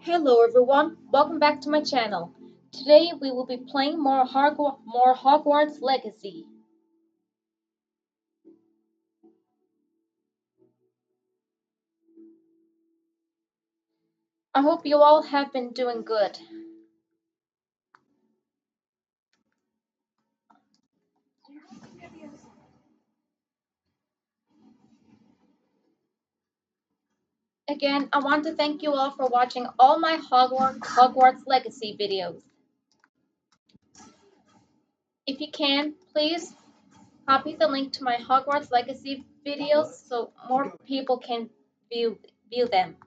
Hello everyone, welcome back to my channel. Today we will be playing more Hogwarts Legacy. I hope you all have been doing good. Again, I want to thank you all for watching all my Hogwarts Legacy videos. If you can, please copy the link to my Hogwarts Legacy videos so more people can view them.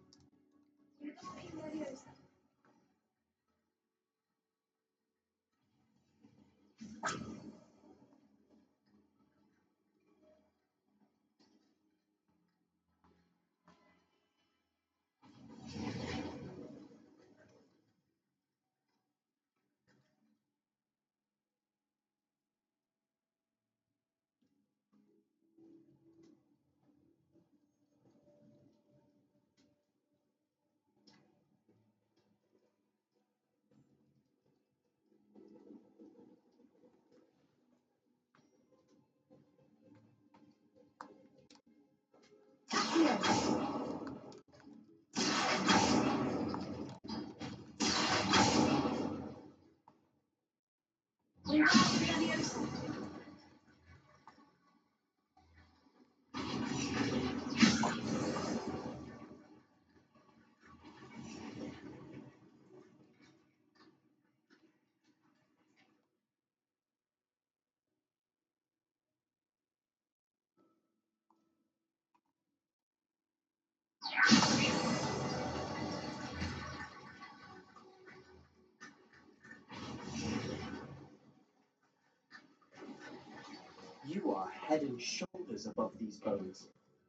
You are head and shoulders above these bones.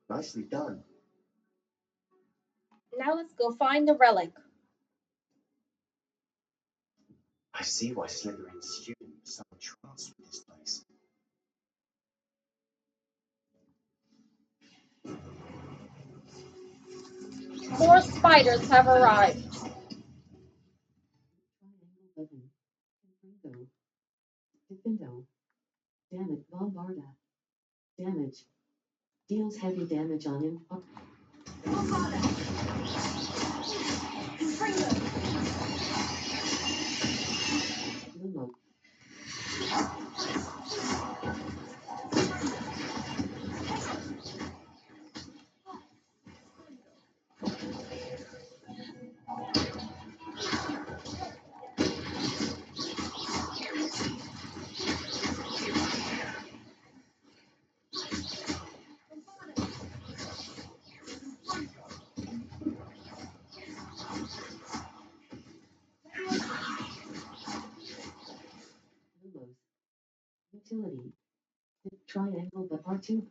Nicely done. Now let's go find the relic. I see why Slytherin students are entranced with this place. More spiders have arrived. Defendo. Damage. Bombarda. Damage. Deals heavy damage on him. Limo. Limos. Utility. Triangle but R2.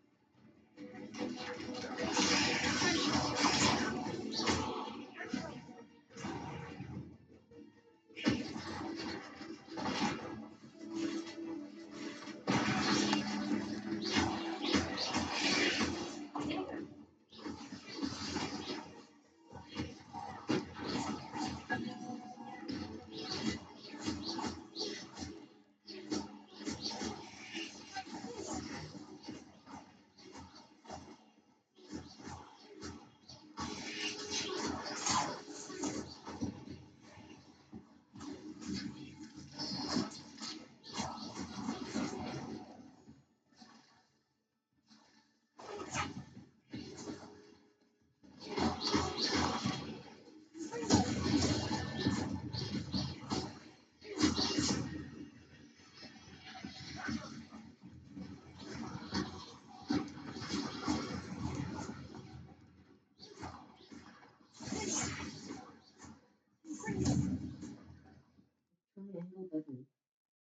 Triangle button.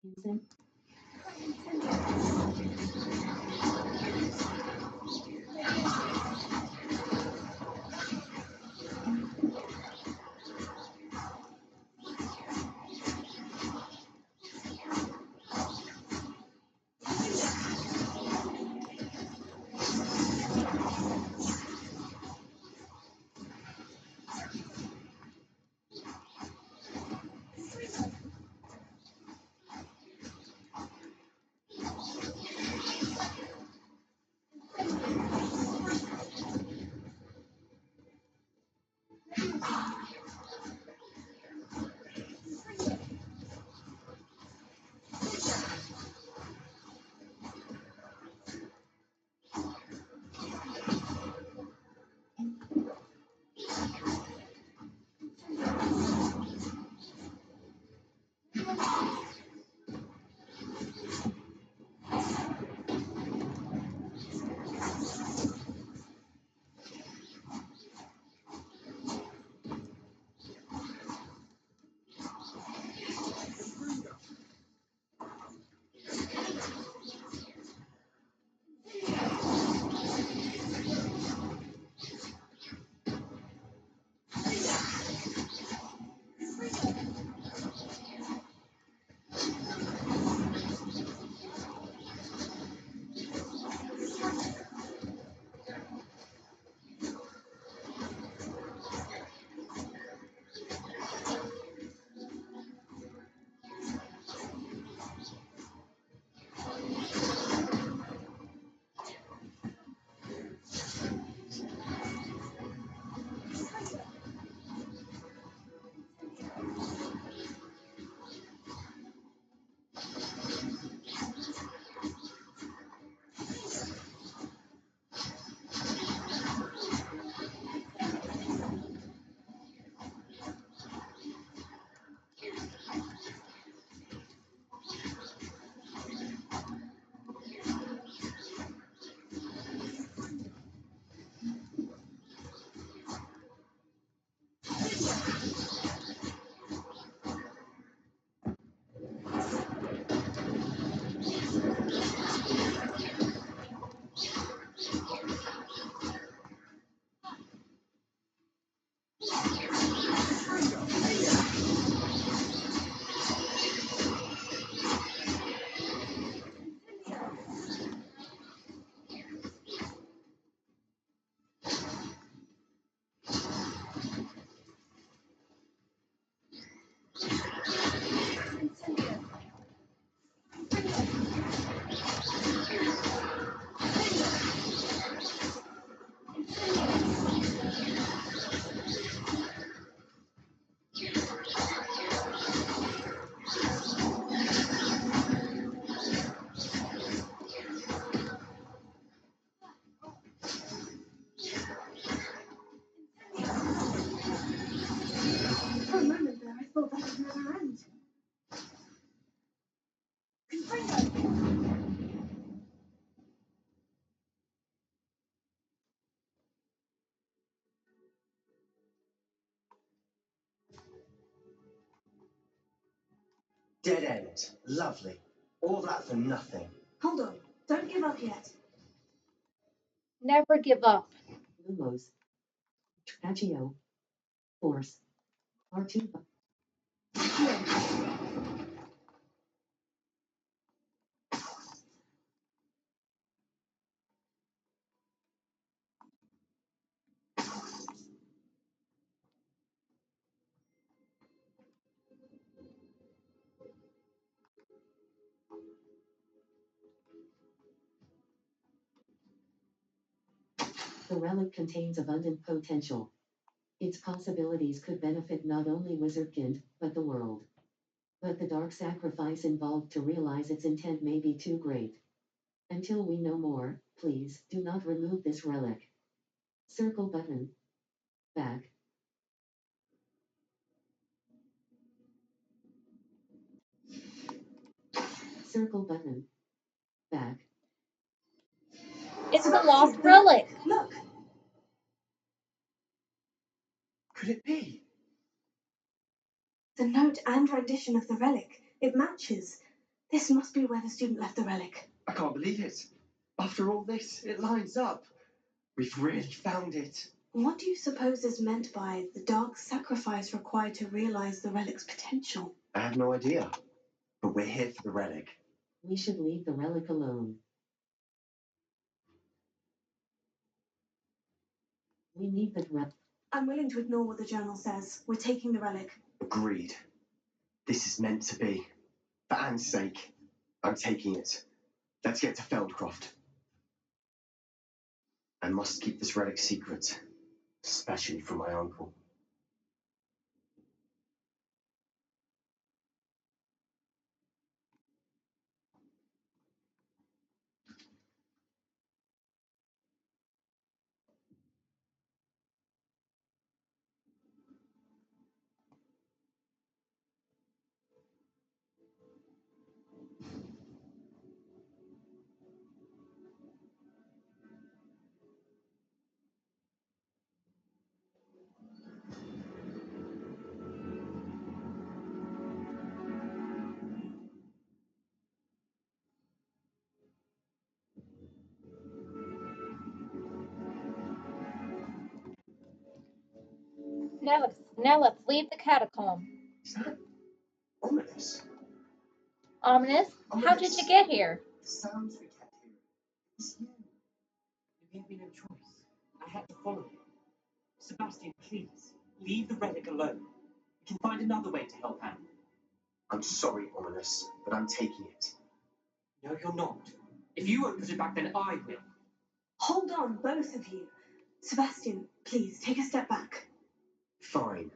Insect. For a moment there, I thought that would never end. Dead end. Lovely. All that for nothing. Hold on. Don't give up yet. Never give up. Lumos. Tragio. Force. R2. The relic contains abundant potential. Its possibilities could benefit not only Wizardkind, but the world. But the dark sacrifice involved to realize its intent may be too great. Until we know more, please do not remove this relic. Circle button. Back. Circle button. Back. It's the lost relic. Look! Could it be? The note and rendition of the relic. It matches. This must be where the student left the relic. I can't believe it. After all this, it lines up. We've really found it. What do you suppose is meant by the dark sacrifice required to realize the relic's potential? I have no idea. But we're here for the relic. We should leave the relic alone. We need that relic. I'm willing to ignore what the journal says. We're taking the relic. Agreed. This is meant to be. For Anne's sake, I'm taking it. Let's get to Feldcroft. I must keep this relic secret, especially from my uncle. Now let's leave the catacomb. Is that ominous? Ominous? How did you get here? The sounds we kept hearing. It's you. You gave me no choice. I had to follow you. Sebastian, please, leave the relic alone. We can find another way to help Anne. I'm sorry, Ominous, but I'm taking it. No, you're not. If you won't put it back, then I will. Hold on, both of you. Sebastian, please, take a step back. Fine,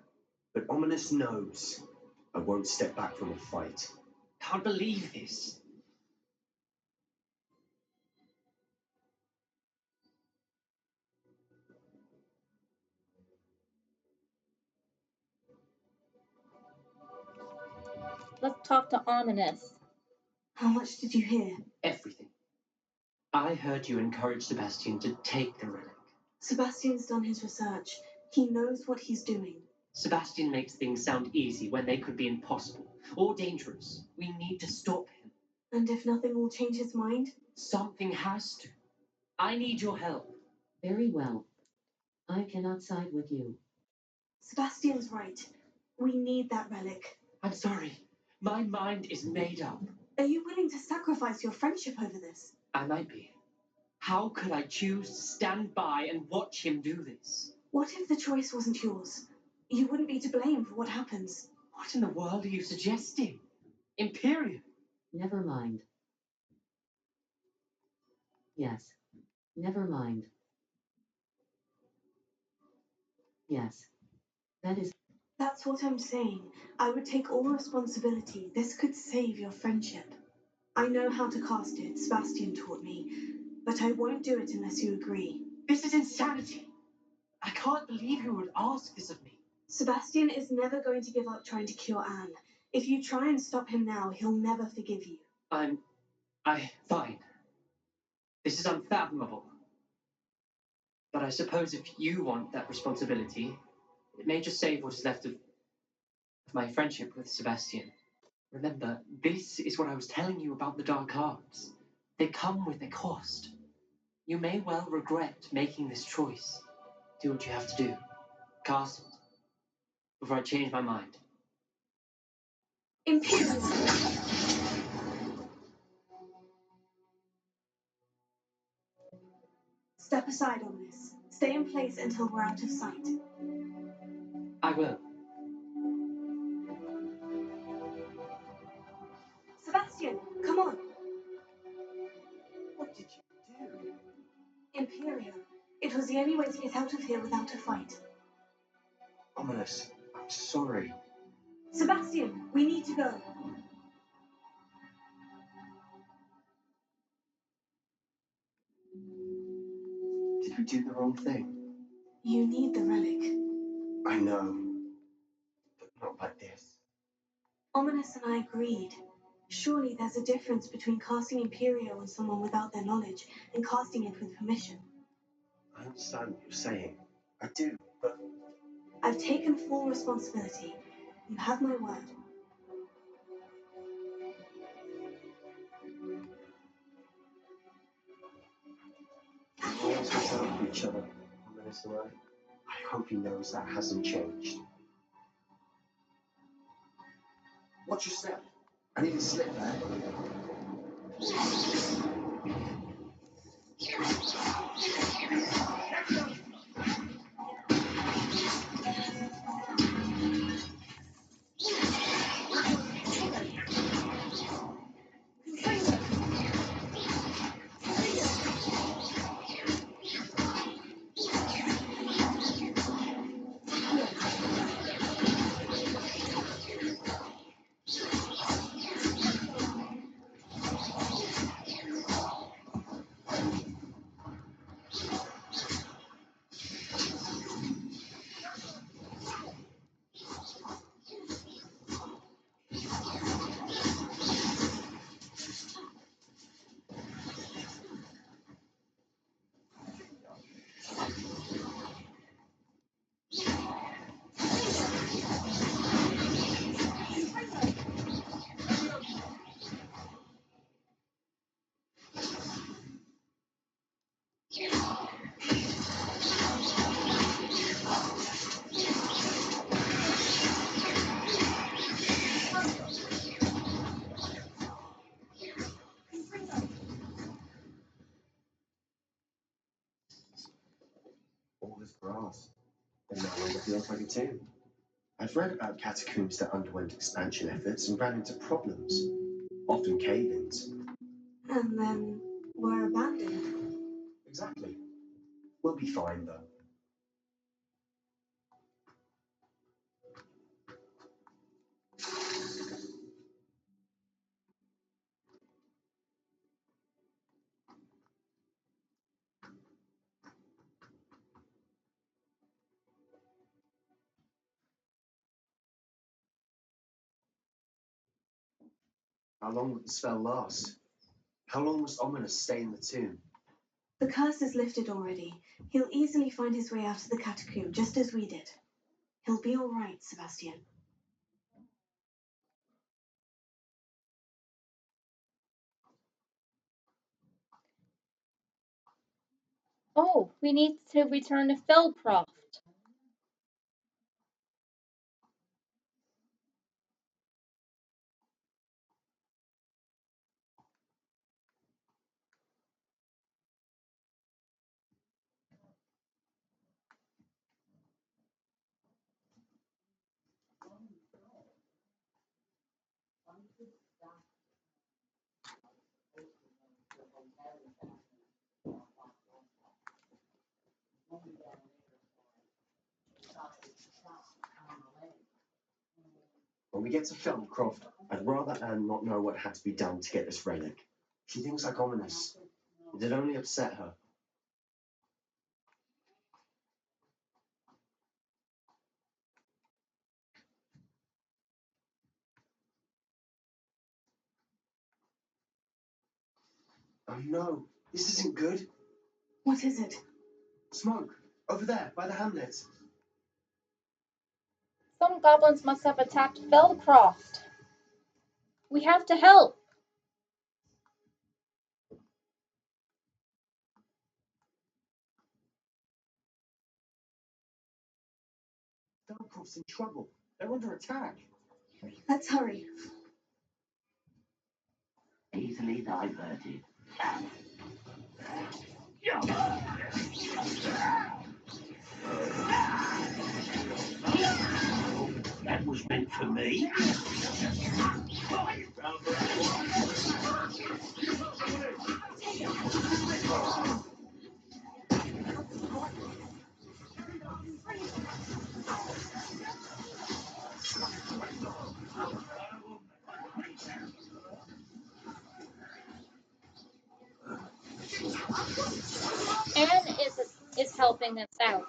but Ominous knows I won't step back from a fight. Can't believe this. Let's talk to Ominous. How much did you hear? Everything. I heard you encourage Sebastian to take the relic. Sebastian's done his research. He knows what he's doing. Sebastian makes things sound easy when they could be impossible or dangerous. We need to stop him. And if nothing will change his mind? Something has to. I need your help. Very well. I cannot side with you. Sebastian's right. We need that relic. I'm sorry. My mind is made up. Are you willing to sacrifice your friendship over this? I might be. How could I choose to stand by and watch him do this? What if the choice wasn't yours? You wouldn't be to blame for what happens. What in the world are you suggesting? Imperium? Never mind. Yes. Never mind. Yes. That is. That's what I'm saying. I would take all responsibility. This could save your friendship. I know how to cast it. Sebastian taught me. But I won't do it unless you agree. This is insanity. I can't believe you would ask this of me. Sebastian is never going to give up trying to cure Anne. If you try and stop him now, he'll never forgive you. Fine. This is unfathomable. But I suppose if you want that responsibility, it may just save what is left of my friendship with Sebastian. Remember, this is what I was telling you about the dark arts. They come with a cost. You may well regret making this choice. Do what you have to do. Cast it. Before I change my mind. Imperium! Step aside on this. Stay in place until we're out of sight. I will. Sebastian, come on! What did you do? Imperium. It was the only way to get out of here without a fight. Ominous, I'm sorry. Sebastian, we need to go. Did we do the wrong thing? You need the relic. I know, but not like this. Ominous and I agreed. Surely there's a difference between casting Imperio on someone without their knowledge and casting it with permission. I understand what you're saying. I do, but I've taken full responsibility. You have my word. we always look out for each other, Ominous and I. I hope he knows that hasn't changed. Watch your step. I need to slip there. feels like a tomb. I've read about catacombs that underwent expansion efforts and ran into problems, often cave-ins. And then were abandoned. Exactly. We'll be fine, though. How long would the spell last? How long must Ominous stay in the tomb? The curse is lifted already. He'll easily find his way out of the catacomb, just as we did. He'll be all right, Sebastian. Oh, we need to return to Feldcroft. When we get to Felmcroft, I'd rather Anne not know what had to be done to get this relic. She thinks like Ominous. It'd only upset her. Oh no, this isn't good. What is it? Smoke, over there, by the hamlet. Some goblins must have attacked Feldcroft. We have to help. Felmcroft's in trouble. They're under attack. Let's hurry. Easily diverted. That was meant for me. Anne is helping us out.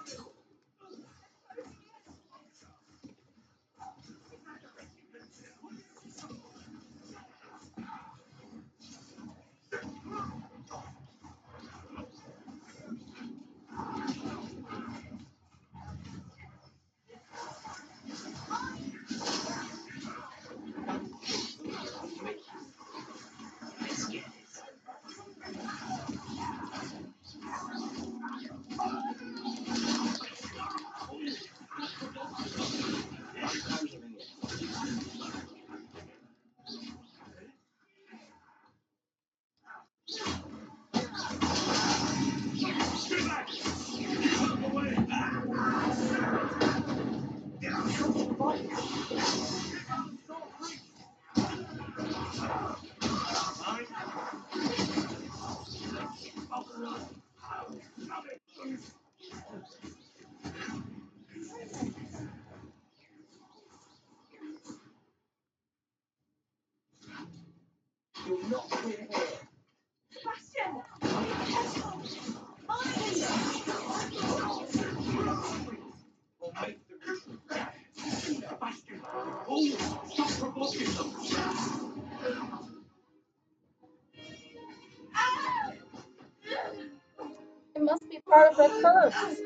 It must be part of her curse.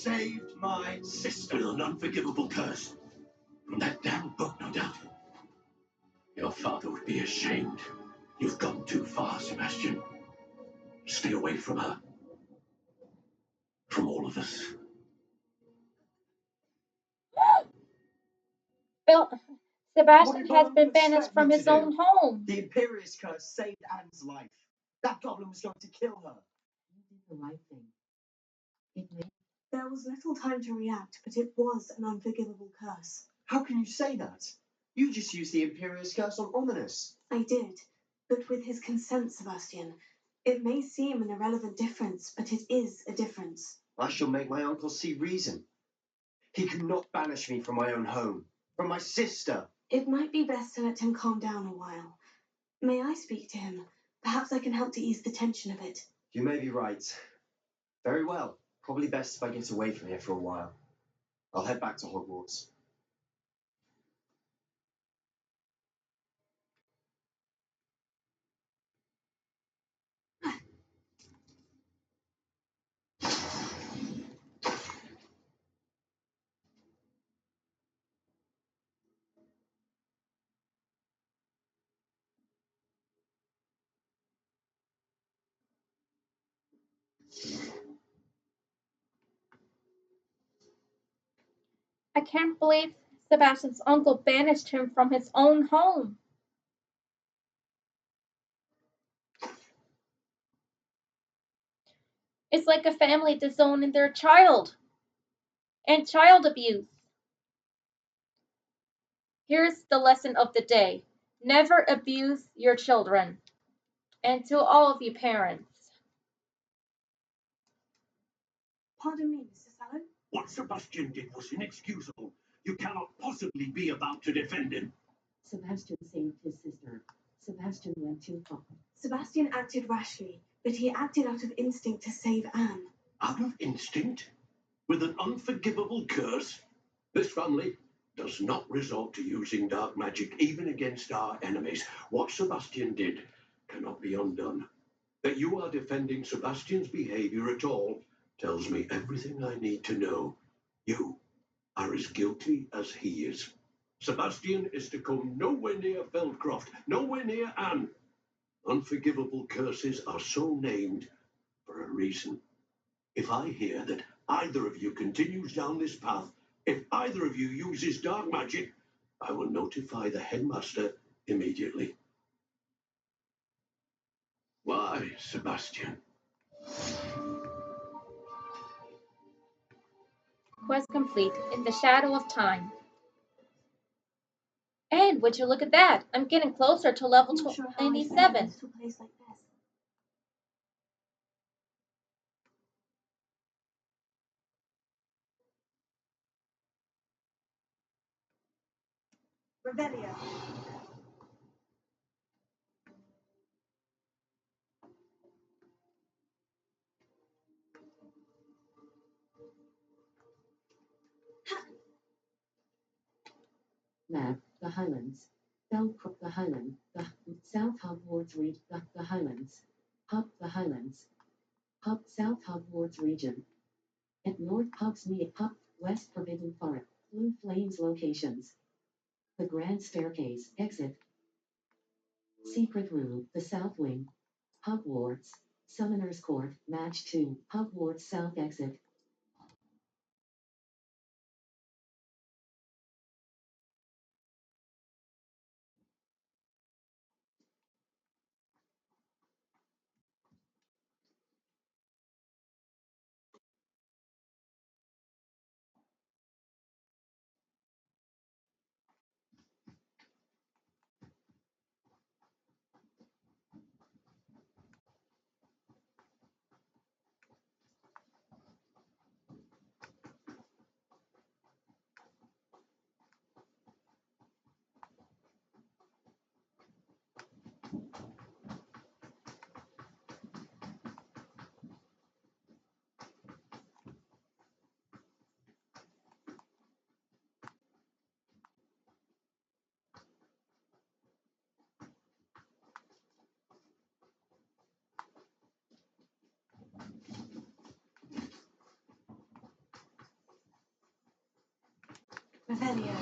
saved my sister. With an unforgivable curse. From that damn book, no doubt. Your father would be ashamed. You've gone too far, Sebastian. Stay away from her. From all of us. Bill, Sebastian What has did been Mom banished expect me from to his do? own home. The Imperious curse saved Anne's life. That goblin was going to kill her. You did the right thing. It may There was little time to react, but it was an unforgivable curse. How can you say that? You just used the Imperious curse on Ominous. I did, but with his consent, Sebastian. It may seem an irrelevant difference, but it is a difference. I shall make my uncle see reason. He cannot banish me from my own home, from my sister. It might be best to let him calm down a while. May I speak to him? Perhaps I can help to ease the tension a bit. You may be right. Very well. Probably best if I get away from here for a while. I'll head back to Hogwarts. I can't believe Sebastian's uncle banished him from his own home. It's like a family disowning their child and child abuse. Here's the lesson of the day. Never abuse your children. And to all of you parents, Pardon me, Mr. Sallow. What Sebastian did was inexcusable. You cannot possibly be about to defend him. Sebastian saved his sister. Sebastian went too far. Sebastian acted rashly, but he acted out of instinct to save Anne. Out of instinct? With an unforgivable curse? This family does not resort to using dark magic even against our enemies. What Sebastian did cannot be undone. That you are defending Sebastian's behavior at all tells me everything I need to know. You are as guilty as he is. Sebastian is to come nowhere near Feldcroft, nowhere near Anne. Unforgivable curses are so named for a reason. If I hear that either of you continues down this path, if either of you uses dark magic, I will notify the headmaster immediately. Why, Sebastian? quest complete in the shadow of time. And would you look at that? I'm getting closer to level I'm not sure how I feel 97. going to a place like this. Revelio. Map, the Highlands. Belcroft, the Highland, the South Hogwarts region, the Highlands. Hop, the Highlands. Hop, South Hogwarts region. At North Hogsmeade, Hop, West Forbidden Forest. Blue Flames locations. The Grand Staircase, exit. Secret Room, the South Wing. Hogwarts. Summoner's Court, Match 2, Hogwarts South exit. Revelio.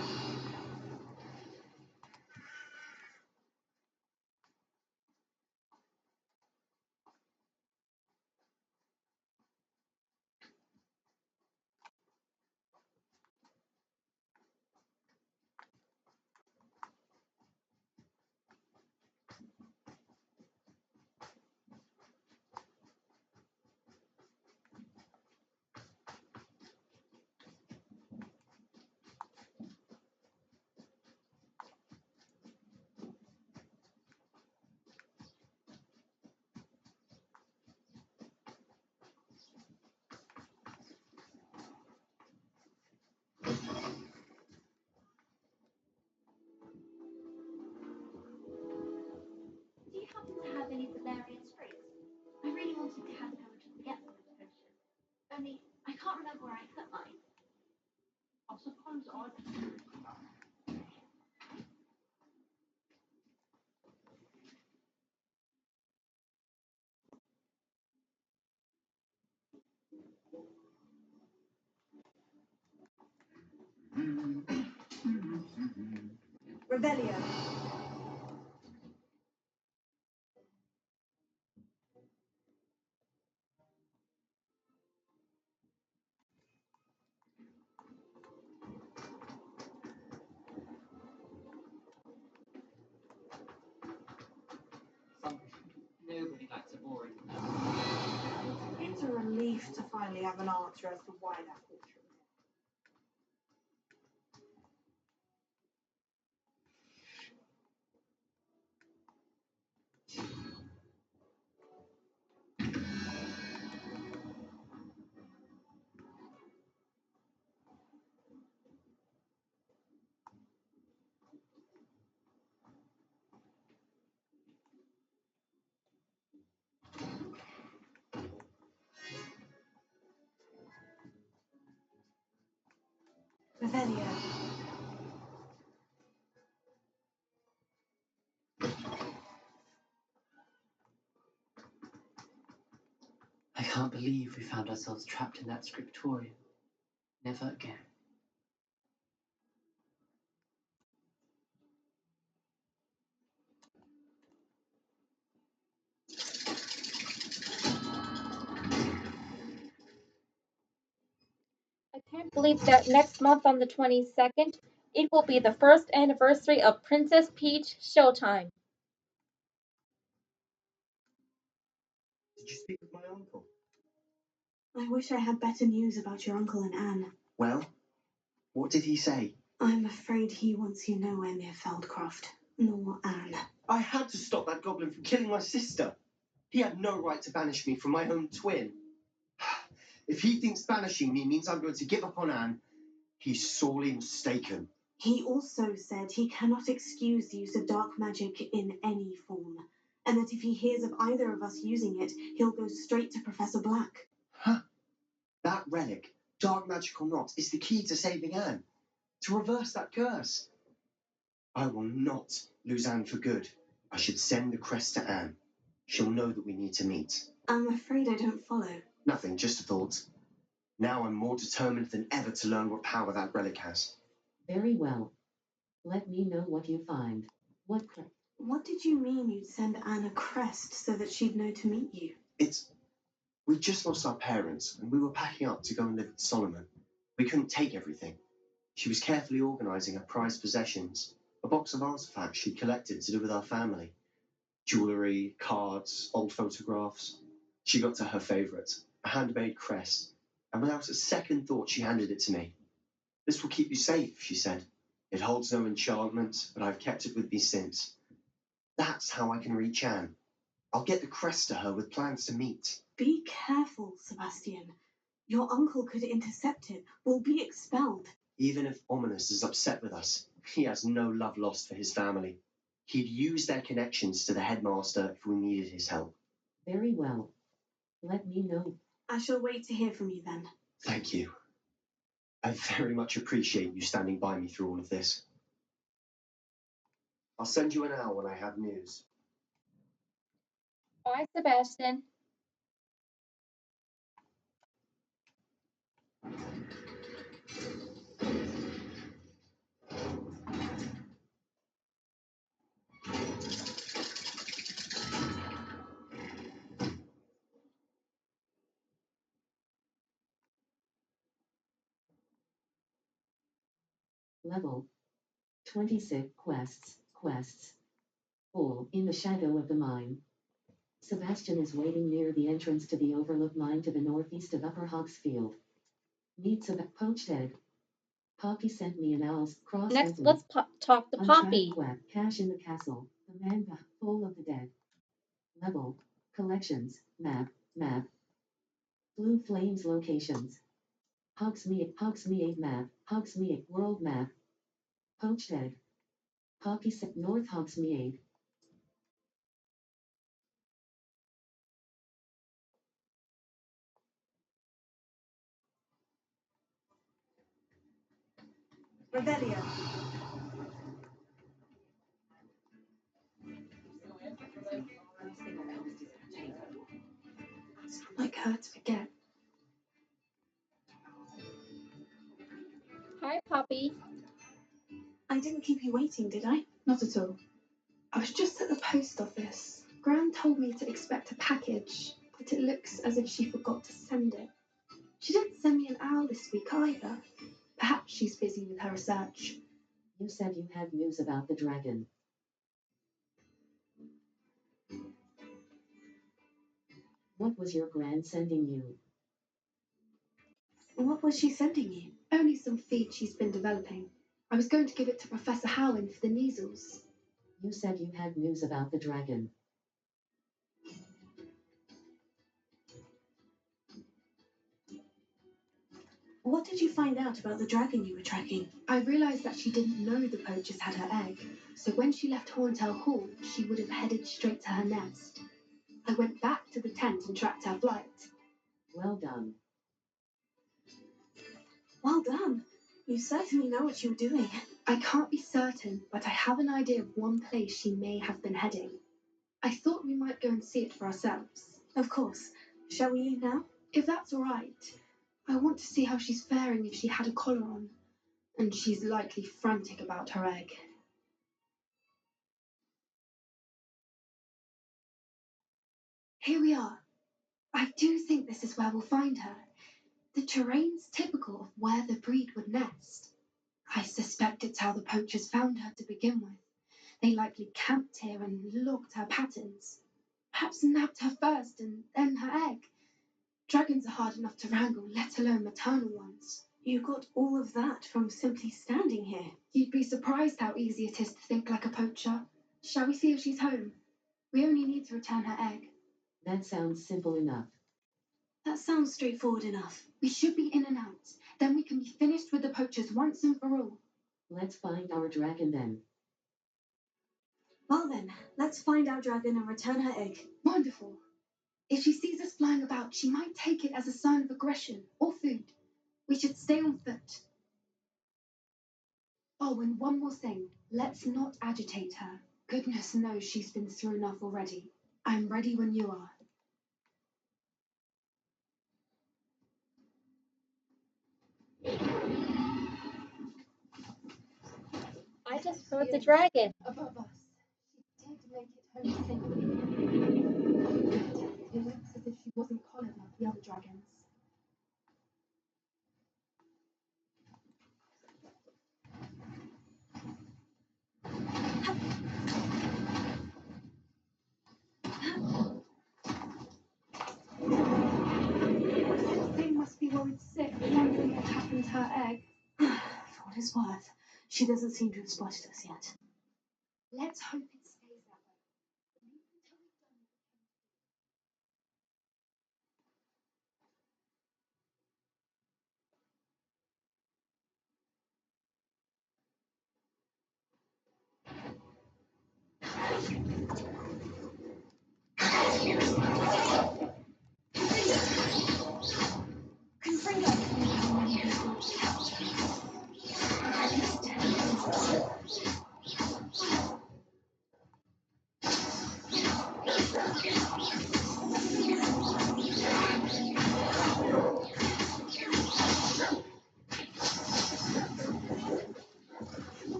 Do you happen to have any Valerian sprigs? I really wanted to have courage to get them in potion. Only I can't remember where I put mine. I suppose I'd. Revelio. Nobody likes a boring. It's a relief to finally have an answer as to why that portrait was Revelio. I can't believe we found ourselves trapped in that scriptorium. Never again. I can't believe that next month on the 22nd, it will be the first anniversary of Princess Peach Showtime. Did you speak with my uncle? I wish I had better news about your uncle and Anne. Well, what did he say? I'm afraid he wants you nowhere near Feldcroft, nor Anne. I had to stop that goblin from killing my sister. He had no right to banish me from my own twin. If he thinks banishing me means I'm going to give up on Anne, he's sorely mistaken. He also said he cannot excuse the use of dark magic in any form, and that if he hears of either of us using it, he'll go straight to Professor Black. Huh? That relic, dark magic or not, is the key to saving Anne. To reverse that curse. I will not lose Anne for good. I should send the crest to Anne. She'll know that we need to meet. I'm afraid I don't follow. Nothing, just a thought. Now I'm more determined than ever to learn what power that relic has. Very well. Let me know what you find. What did you mean you'd send Anne a crest so that she'd know to meet you? We just lost our parents, and we were packing up to go and live with Solomon. We couldn't take everything. She was carefully organising her prized possessions, a box of artifacts she'd collected to do with our family. Jewellery, cards, old photographs. She got to her favourite, a handmade crest, and without a second thought she handed it to me. This will keep you safe, she said. It holds no enchantment, but I've kept it with me since. That's how I can reach Anne. I'll get the crest to her with plans to meet. Be careful, Sebastian. Your uncle could intercept it. We'll be expelled. Even if Ominous is upset with us, he has no love lost for his family. He'd use their connections to the headmaster if we needed his help. Very well. Let me know. I shall wait to hear from you then. Thank you. I very much appreciate you standing by me through all of this. I'll send you an hour when I have news. Bye, Sebastian. Level 26 quests. Hole in the shadow of the mine. Sebastian is waiting near the entrance to the Overlook mine to the northeast of Upper Hogsfield. Meets a poached egg. Poppy sent me an owl's cross. Next, let's talk to Poppy. Cash in the castle. The man full of the dead. Level. Collections. Map. Blue Flames locations. Hogsmeade map. Hogsmeade world map. Poached egg. Poppy sent North Hogsmeade. Revelio. It's not like her to forget. Hi, Poppy. I didn't keep you waiting, did I? Not at all. I was just at the post office. Gran told me to expect a package, but it looks as if she forgot to send it. She didn't send me an owl this week either. Perhaps she's busy with her research. You said you had news about the dragon. What was your Gran sending you? What was she sending you? Only some feed she's been developing. I was going to give it to Professor Howin for the measles. You said you had news about the dragon. What did you find out about the dragon you were tracking? I realised that she didn't know the poachers had her egg, so when she left Horntail Hall, she would have headed straight to her nest. I went back to the tent and tracked her flight. Well done. Well done. You certainly know what you were doing. I can't be certain, but I have an idea of one place she may have been heading. I thought we might go and see it for ourselves. Of course. Shall we leave now? If that's all right. I want to see how she's faring if she had a collar on. And she's likely frantic about her egg. Here we are. I do think this is where we'll find her. The terrain's typical of where the breed would nest. I suspect it's how the poachers found her to begin with. They likely camped here and logged her patterns. Perhaps nabbed her first and then her egg. Dragons are hard enough to wrangle, let alone maternal ones. You got all of that from simply standing here. You'd be surprised how easy it is to think like a poacher. Shall we see if she's home? We only need to return her egg. That sounds simple enough. That sounds straightforward enough. We should be in and out. Then we can be finished with the poachers once and for all. Let's find our dragon then. Well then, let's find our dragon and return her egg. Wonderful. If she sees us flying about, she might take it as a sign of aggression or food. We should stay on foot. Oh, and one more thing. Let's not agitate her. Goodness knows she's been through enough already. I'm ready when you are. I just heard the dragon. Above us. She did make it home safely. It looks as if she wasn't collared like the other dragons. The thing must be worried sick, wondering what happened to her egg. For what it's worth, she doesn't seem to have spotted us yet. Let's hope it stays that way.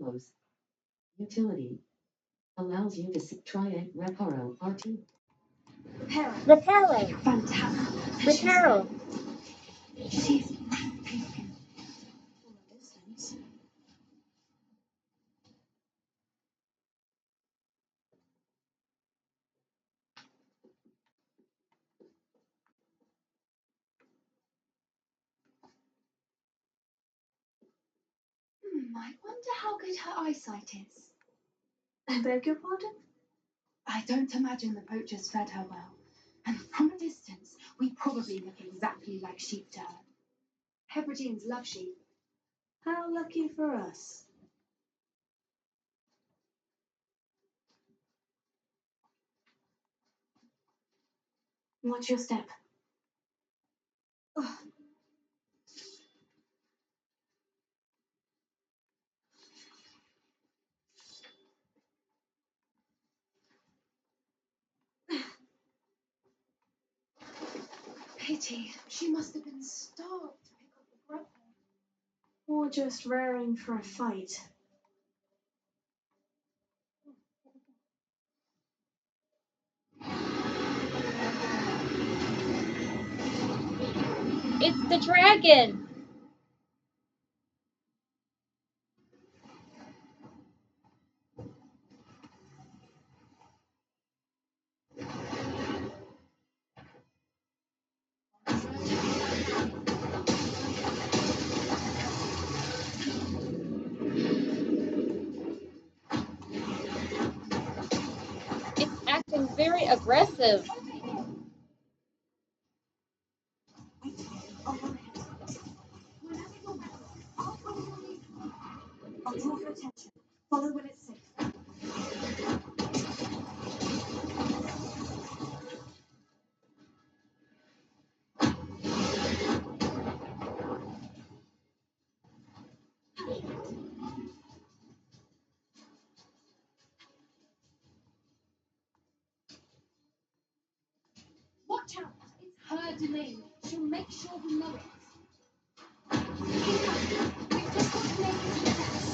follows. Utility. Allows you to try Reparo R2. Reparo. Fantastic. Reparo. She's breathtaking. From a distance. I wonder how good her eyesight is. I beg your pardon? I don't imagine the poachers fed her well. And from a distance, we probably look exactly like sheep to her. Hebrideans love sheep. How lucky for us. Watch your step. Ugh. Pity. She must have been starved to pick up the grub. Or just raring for a fight. It's the dragon. It's acting very aggressive. I'll draw your attention. Follow when it's safe. Watch out! It's her domain. She'll make sure we know it. Keep up. We've just got to make it to the nest.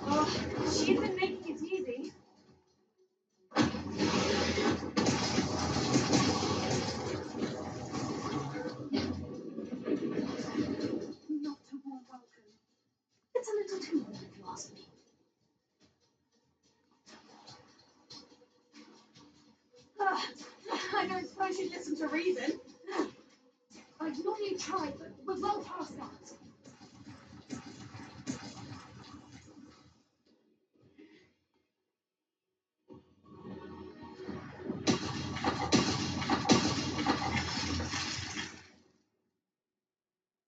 Oh, she's been making it easy. Not a warm welcome. It's a little too warm if you ask me. I don't suppose you'd listen to reason. I'd normally try, but we're well past that.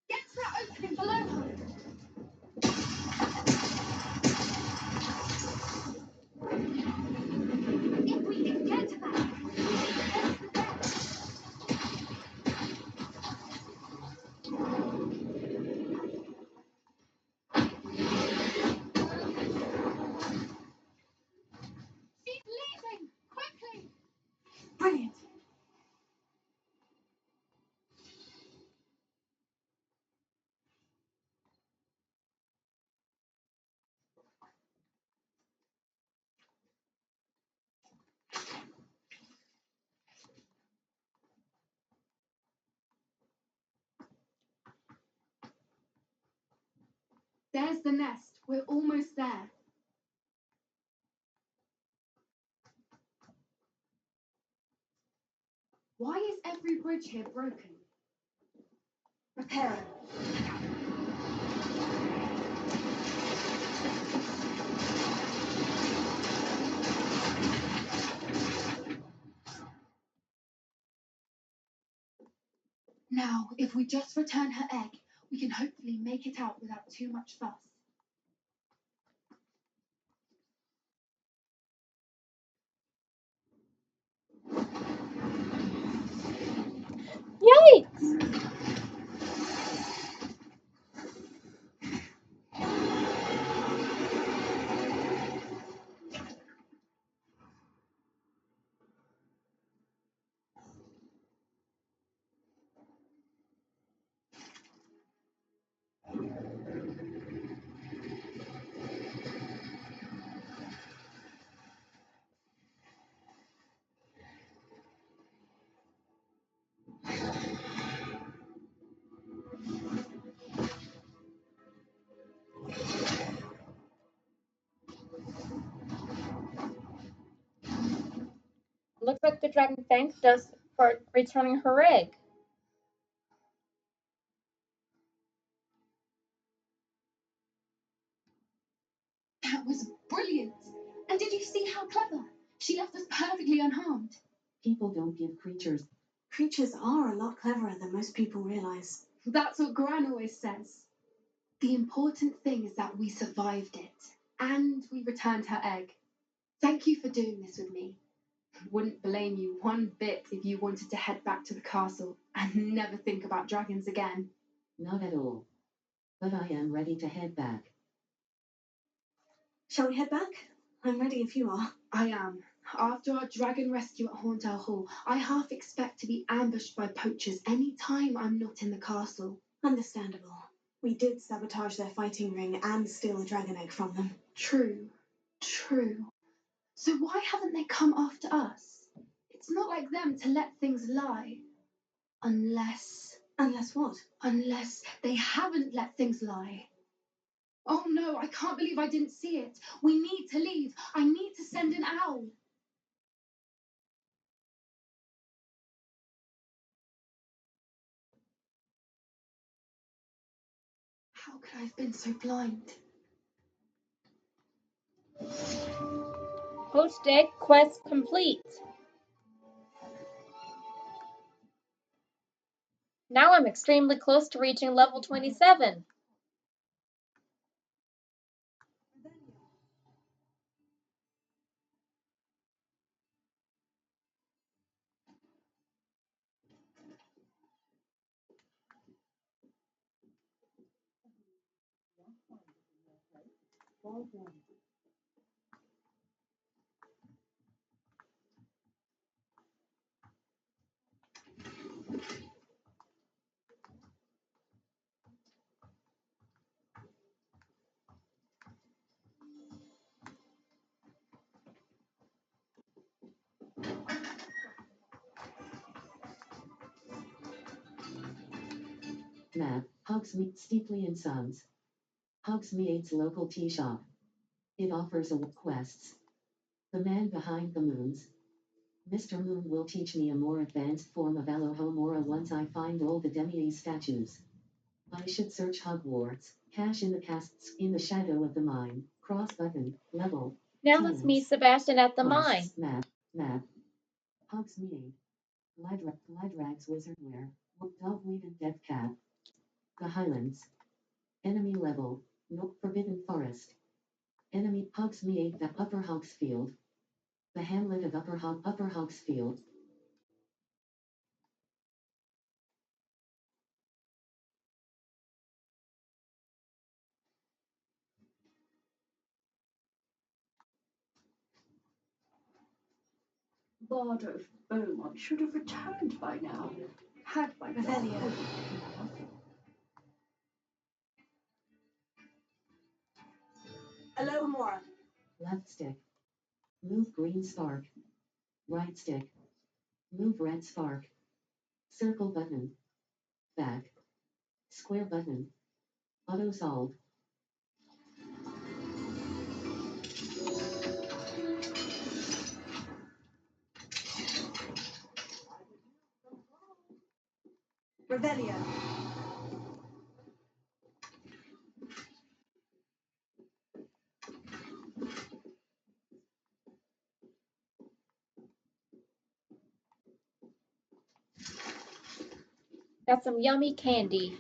Get to that opening below her. If we can get to that, we can get to the nest. She's leaving! Quickly! Brilliant. There's the nest. We're almost there. Why is every bridge here broken? Repair it. Now, if we just return her egg, we can hopefully make it out without too much fuss. Yikes! Looks like the dragon thanked us for returning her egg. That was brilliant. And did you see how clever? She left us perfectly unharmed. People don't give creatures. Creatures are a lot cleverer than most people realize. That's what Gran always says. The important thing is that we survived it. And we returned her egg. Thank you for doing this with me. Wouldn't blame you one bit if you wanted to head back to the castle and never think about dragons again. Not at all. But I am ready to head back. Shall we head back? I'm ready if you are. I am. After our dragon rescue at Horndale Hall, I half expect to be ambushed by poachers any time I'm not in the castle. Understandable. We did sabotage their fighting ring and steal a dragon egg from them. True. So why haven't they come after us? It's not like them to let things lie. Unless what? Unless they haven't let things lie. Oh no, I can't believe I didn't see it. We need to leave. I need to send an owl. How could I have been so blind? Poached egg quest complete. Now I'm extremely close to reaching level 27. Map, Hogsmeade Steepley and Sons. Hogsmeade's local tea shop. It offers a quests. The man behind the moons. Mr. Moon will teach me a more advanced form of Alohomora once I find all the Demi's statues. I should search Hogwarts, cache in the casts in the shadow of the mine, cross button, level. Now let's meet Sebastian at the mine. Map. Hogsmeade. Lydrag's Wizardwear, Dogweed and Death Cap. The Highlands. Enemy level, Forbidden Forest. Enemy Hogsmeade, the Upper Hogsfield. The hamlet of Upper Hogsfield. Bard of Beaumont should have returned by now. Had by Revelio. Alohomora. Left stick. Move green spark. Right stick. Move red spark. Circle button. Back. Square button. Auto solve. Revelio. Got some yummy candy.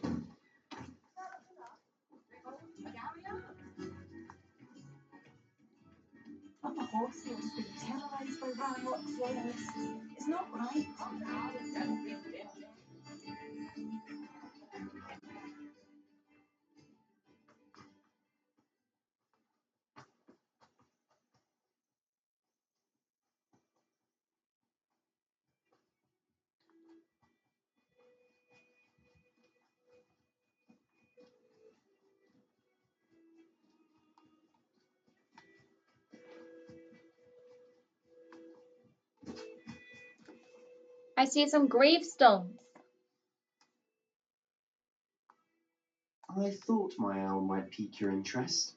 Upper Hogsfield has been terrorised by Ranrock's loyalists. It's not right. I see some gravestones. I thought my owl might pique your interest.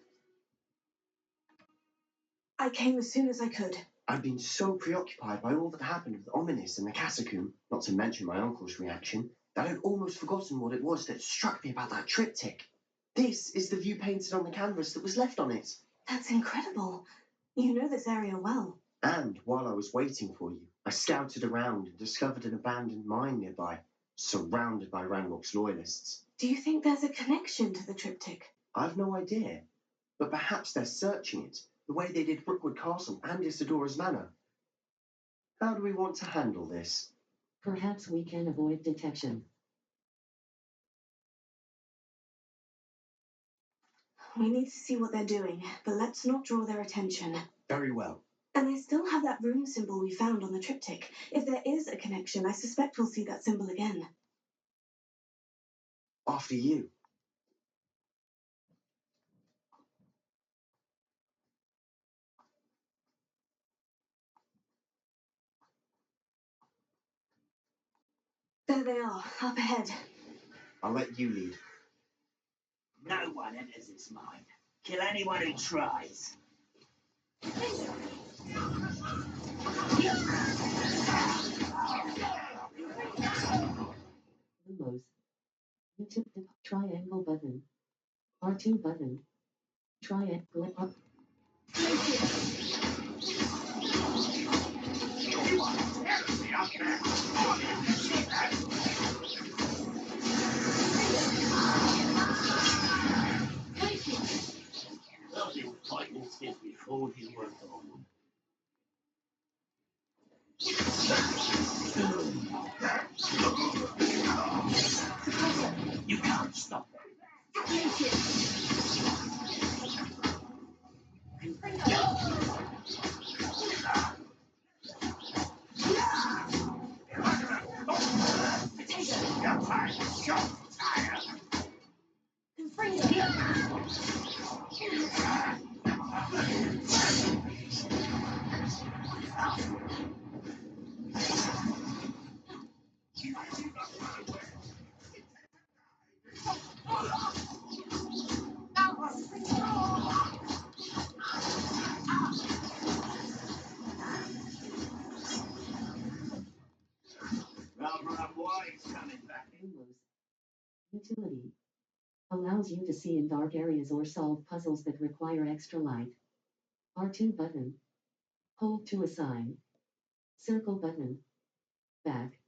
I came as soon as I could. I'd been so preoccupied by all that happened with Ominis and the Catacomb, not to mention my uncle's reaction, that I'd almost forgotten what it was that struck me about that triptych. This is the view painted on the canvas that was left on it. That's incredible. You know this area well. And while I was waiting for you, I scouted around and discovered an abandoned mine nearby, surrounded by Ranrock's loyalists. Do you think there's a connection to the triptych? I've no idea, but perhaps they're searching it, the way they did Brookwood Castle and Isidora's Manor. How do we want to handle this? Perhaps we can avoid detection. We need to see what they're doing, but let's not draw their attention. Very well. And they still have that rune symbol we found on the triptych. If there is a connection, I suspect we'll see that symbol again. After you. There they are, up ahead. I'll let you lead. No one enters this mine. Kill anyone who tries. Lumos. YouTube the triangle button. R2 button. Triangle up. Nothing fighting since before you were born. You can't stop them. Rather have wives coming back. Lumos. Utility. Allows you to see in dark areas or solve puzzles that require extra light. R2 button. Hold to assign. Circle button. Back.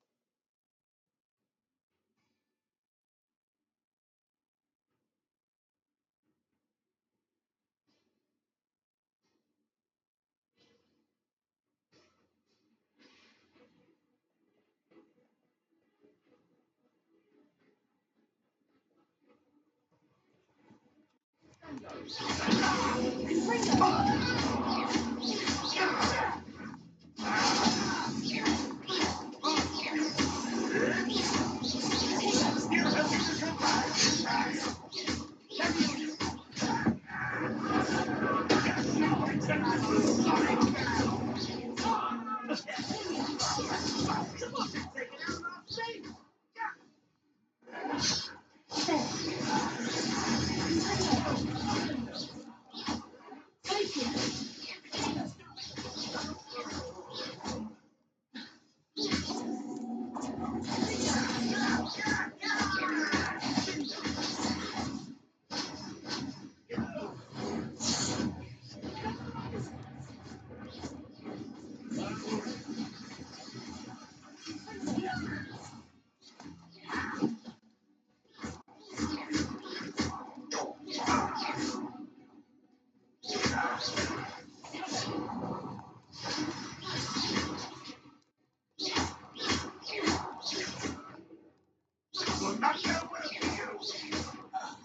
Will not go well for you.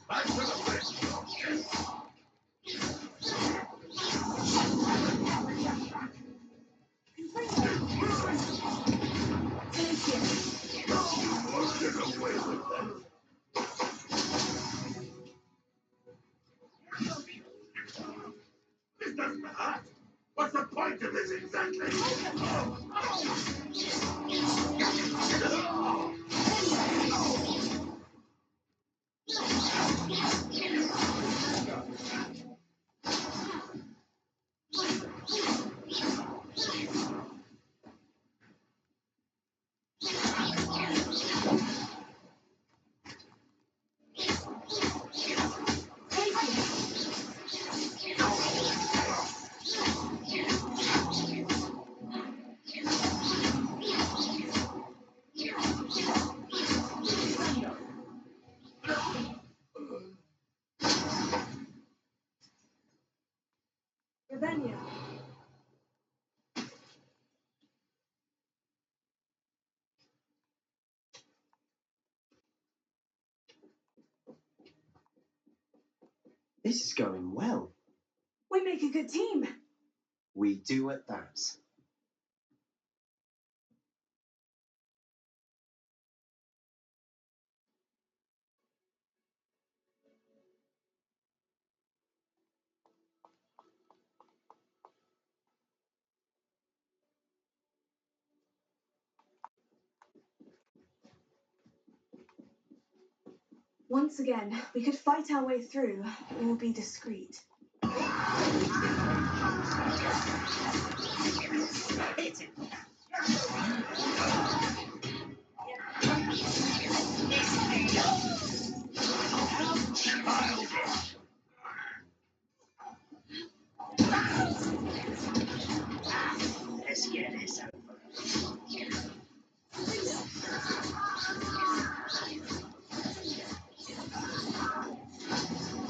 Back to the west. Won't get away with that. This doesn't hurt. What's the point of this exactly? This is going well. We make a good team. We do at that. Once again, we could fight our way through or be discreet. Let's get this over.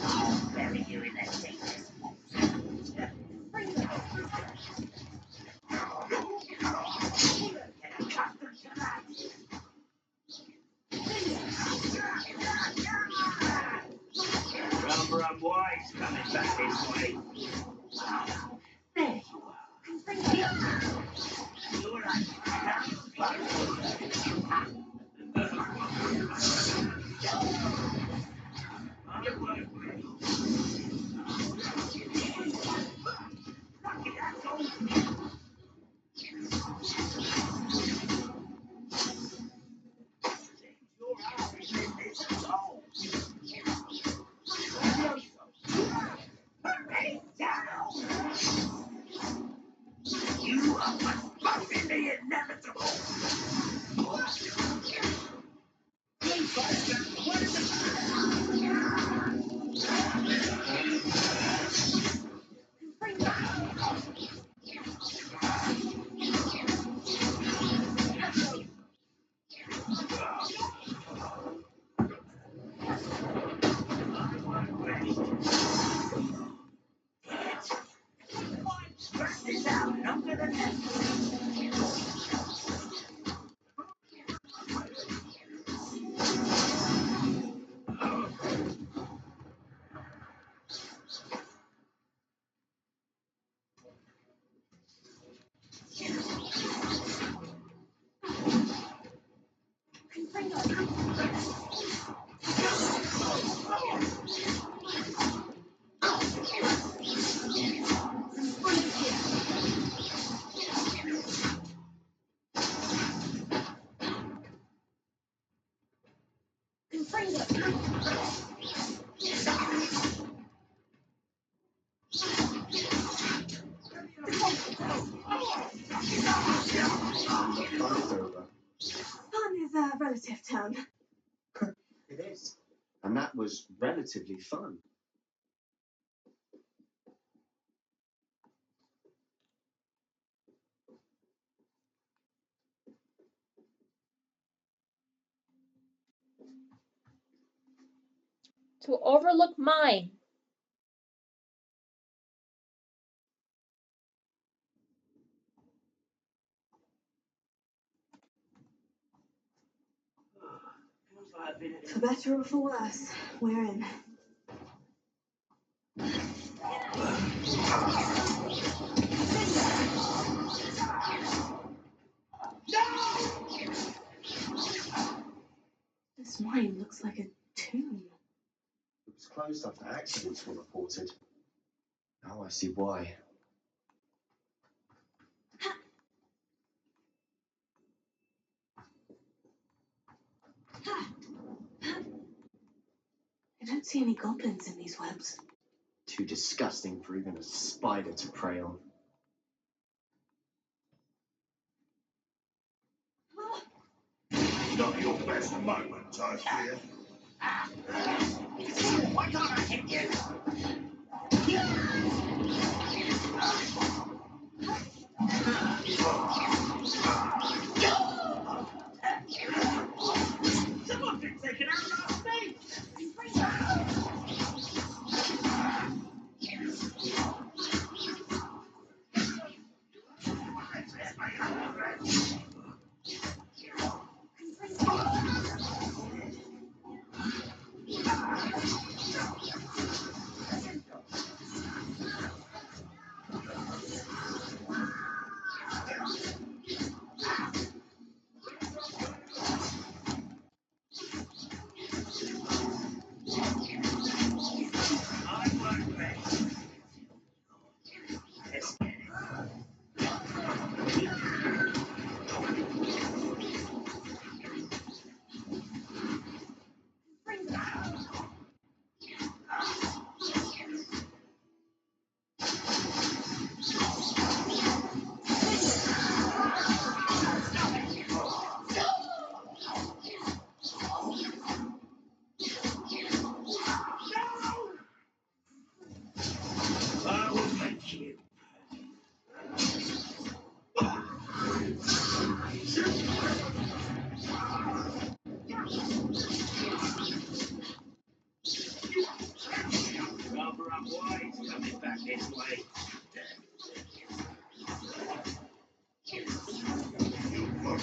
I'll bury you in that deepest. Remember, I'm wise coming back this way. There you are. You're right. You are postponing the inevitable. Stress this out longer than necessary. Fun's over. Fun is a relative term. It is. And that was relatively fun. To overlook mine. Feels like I've been For better or for worse, we're in. This mine looks like a tomb. It was closed after accidents were reported. Now I see why. I don't see any goblins in these webs. Too disgusting for even a spider to prey on. Not your best moment, I fear. Why can't I hit you? Someone's been taken out last night.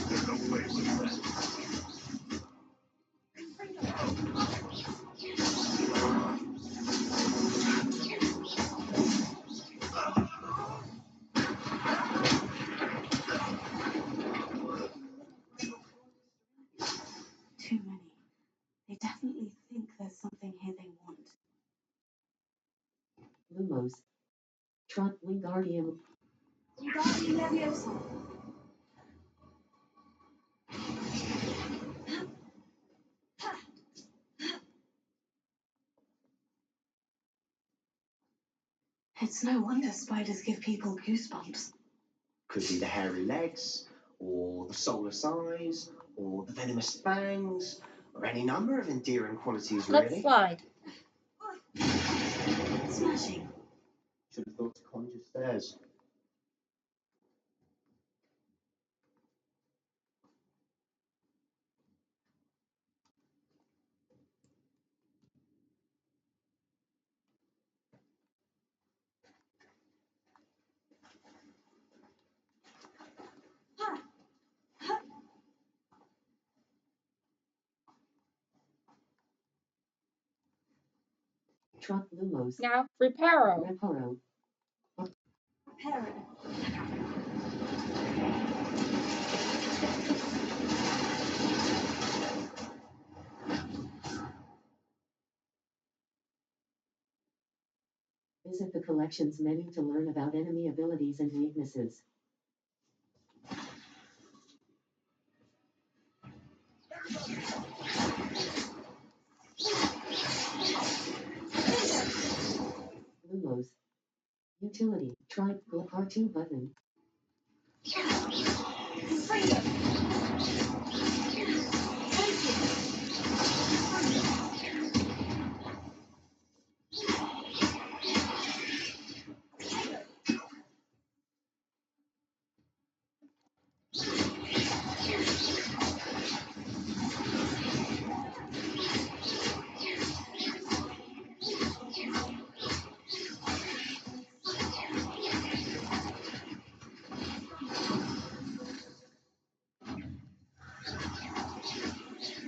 Get away with that. Too many. They definitely think there's something here they want. Lumos. Trot Wingardium. Wingardium Leviosa. It's no wonder spiders give people goosebumps. Could be the hairy legs, or the soulless eyes, or the venomous fangs, or any number of endearing qualities, Let's really. slide. Smashing. Should have thought to conjure stairs. Trot Lumos. Now, Reparo. Reparo. Parrot. Visit the collection's menu to learn about enemy abilities and weaknesses. Lumos. Utility. Try R2 button.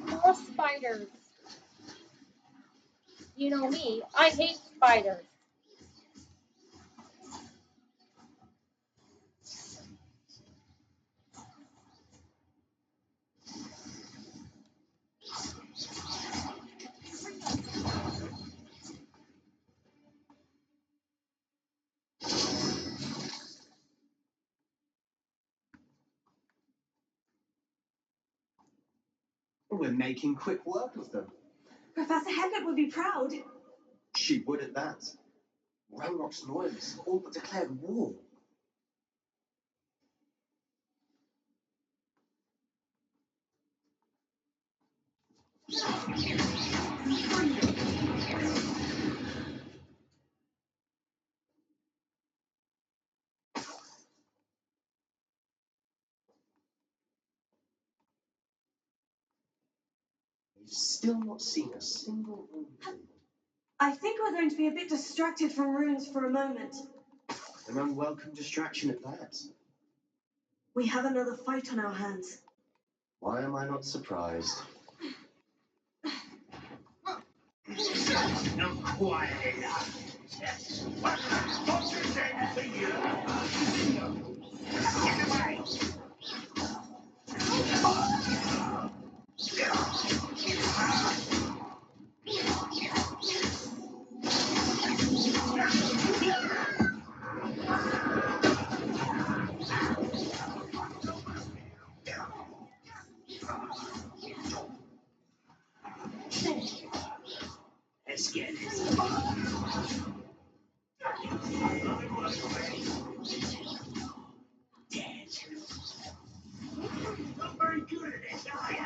More spiders. You know me, I hate spiders. We're making quick work of them. Professor Hebbert would be proud. She would at that. Ranrock's loyalists all but declared war. We've still not seen a single room. I think we're going to be a bit distracted from runes for a moment. An unwelcome distraction at that. We have another fight on our hands. Why am I not surprised? Not quite enough. What's his name for you? Get away! Let's get this. Dead. Not very good at this, are you?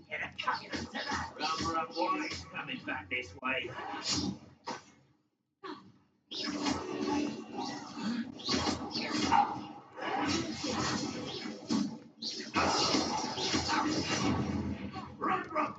Get accustomed to that. Rubber up white coming back this way. Run, run,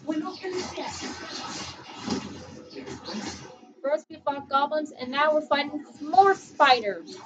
We're not finished yet. First we fought goblins, and now we're fighting more spiders.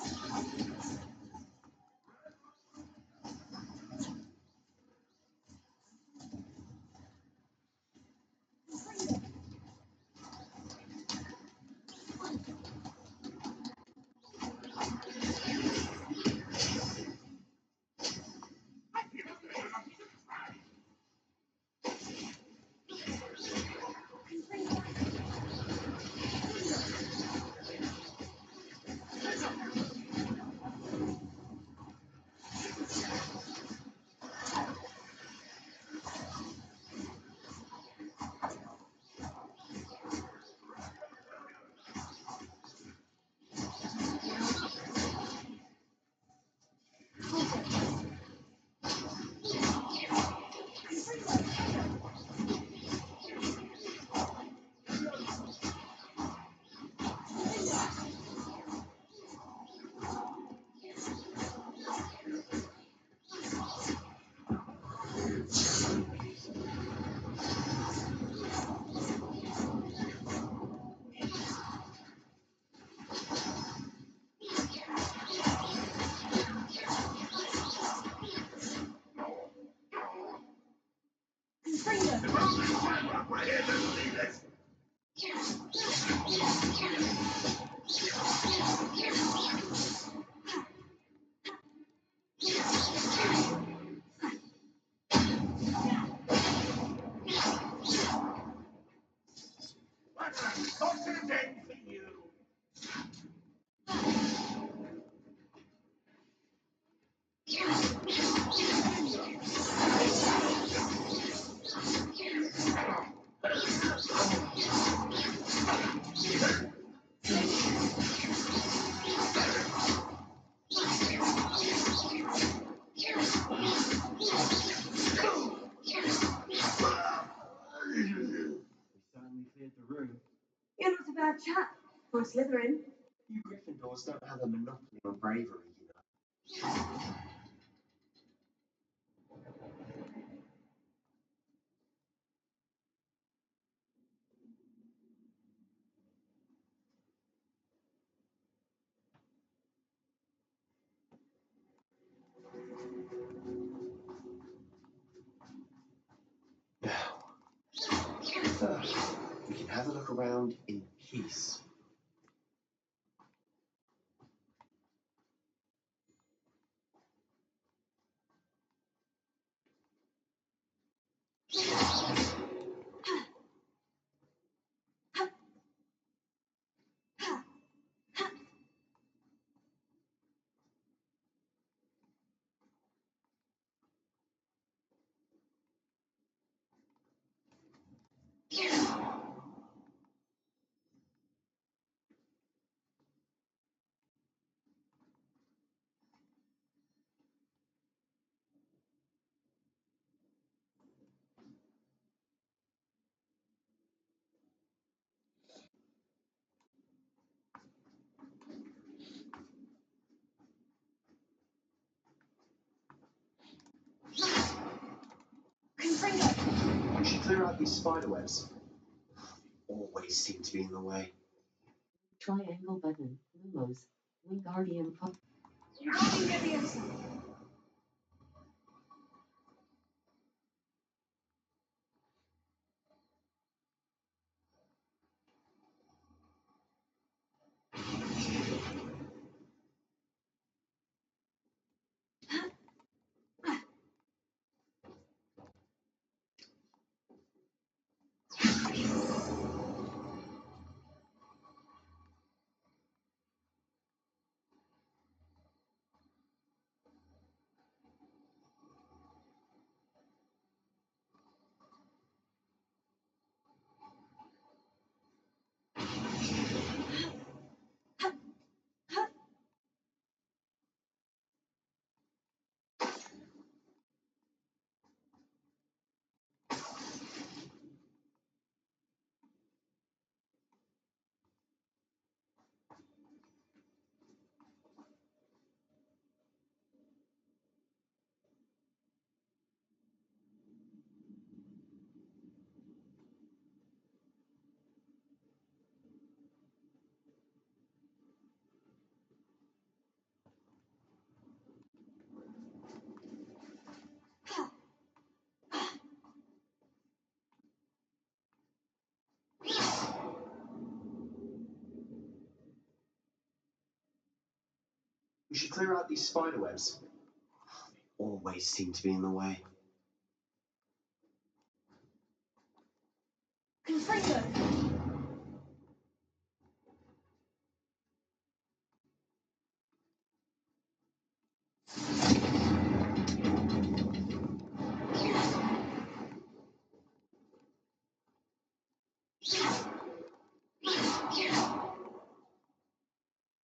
What a sorted end for you! We certainly cleared the room. You're not a bad chap for a Slytherin. You Gryffindors don't have a monopoly on bravery, you know. Now, we can have a look around in peace. We should clear out these spider webs. Always seem to be in the way. Triangle button. Lumos. Wingardium Pop. Wingardium Leviosa. We should clear out these spider webs. They always seem to be in the way. Confringo!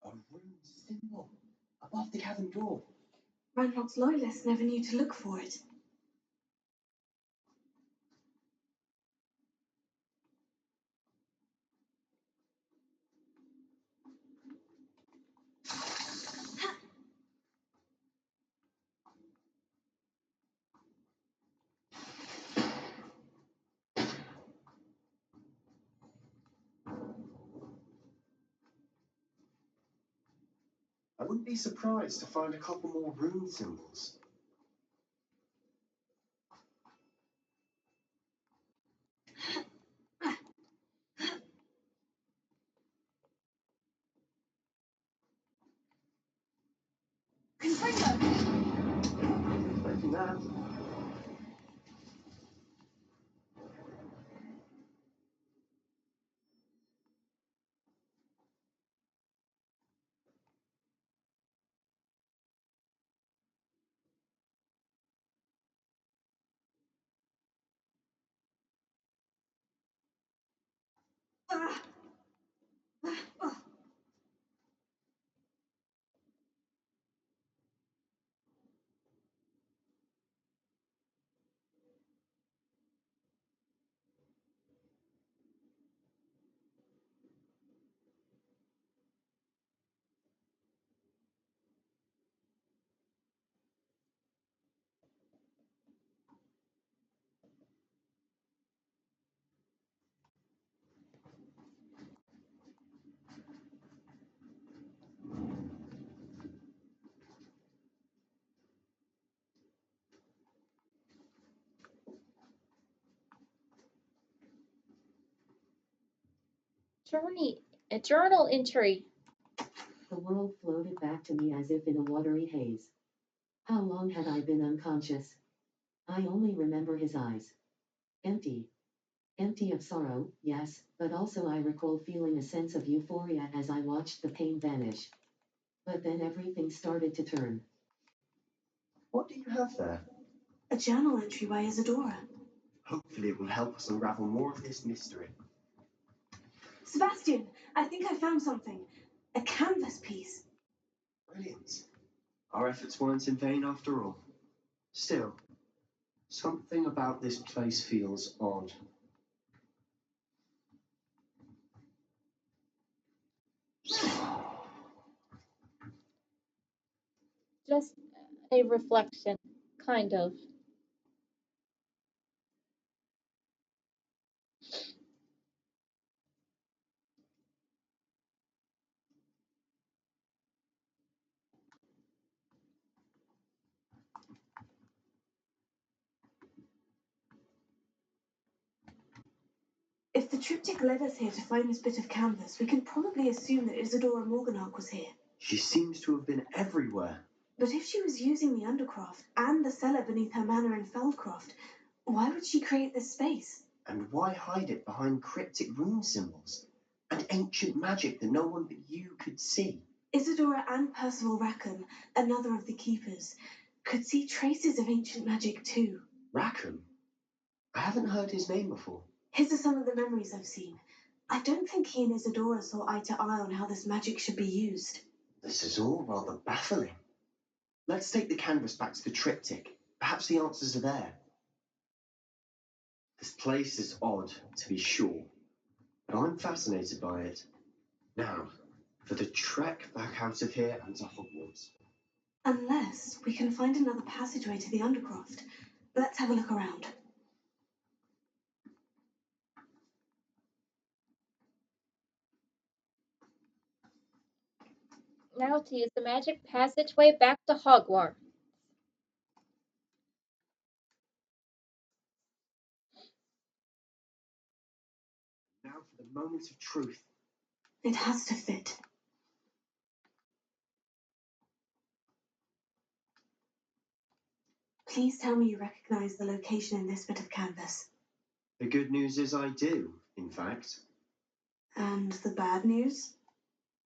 A rune symbol above the cavern door. Ranrock's loyalists never knew to look for it. I wouldn't be surprised to find a couple more rune symbols. Confringo! Like that. Ah! Ah! A journal entry. The world floated back to me as if in a watery haze. How long had I been unconscious? I only remember his eyes. Empty. Empty of sorrow, yes, but also I recall feeling a sense of euphoria as I watched the pain vanish. But then everything started to turn. What do you have there? A journal entry by Isadora. Hopefully it will help us unravel more of this mystery. Sebastian, I think I found something. A canvas piece. Brilliant. Our efforts weren't in vain after all. Still, something about this place feels odd. Just a reflection, kind of. If the triptych led us here to find this bit of canvas, we can probably assume that Isadora Morganach was here. She seems to have been everywhere. But if she was using the Undercroft and the cellar beneath her manor in Feldcroft, why would she create this space? And why hide it behind cryptic rune symbols and ancient magic that no one but you could see? Isadora and Percival Rackham, another of the keepers, could see traces of ancient magic too. Rackham? I haven't heard his name before. His are some of the memories I've seen. I don't think he and Isadora saw eye to eye on how this magic should be used. This is all rather baffling. Let's take the canvas back to the triptych. Perhaps the answers are there. This place is odd, to be sure, but I'm fascinated by it. Now, for the trek back out of here and to Hogwarts. Unless we can find another passageway to the Undercroft. Let's have a look around. Now to use the magic passageway back to Hogwarts. Now for the moment of truth. It has to fit. Please tell me you recognize the location in this bit of canvas. The good news is I do, in fact. And the bad news?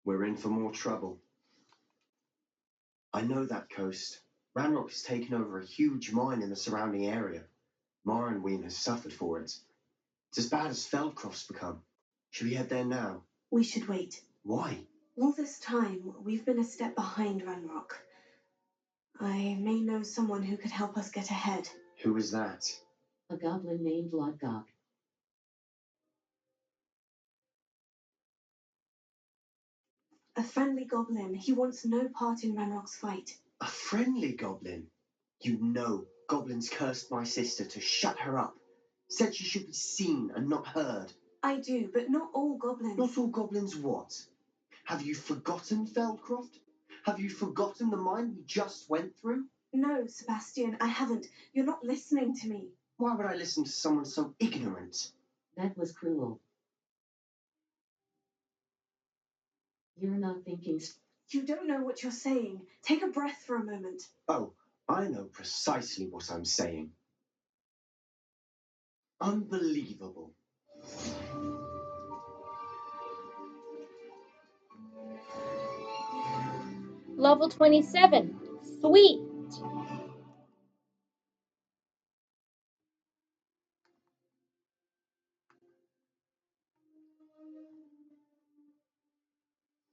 We're in for more trouble. I know that coast. Ranrock has taken over a huge mine in the surrounding area. Morrowind has suffered for it. It's as bad as Feldcroft's become. Should we head there now? We should wait. Why? All this time, we've been a step behind Ranrock. I may know someone who could help us get ahead. Who is that? A goblin named Lodgok. A friendly goblin. He wants no part in Ranrock's fight. A friendly goblin? You know, goblins cursed my sister to shut her up. Said she should be seen and not heard. I do, but not all goblins. Not all goblins what? Have you forgotten Feldcroft? Have you forgotten the mine we just went through? No, Sebastian, I haven't. You're not listening to me. Why would I listen to someone so ignorant? That was cruel. You're not thinking. You don't know what you're saying. Take a breath for a moment. Oh, I know precisely what I'm saying. Unbelievable. Level 27. Sweet.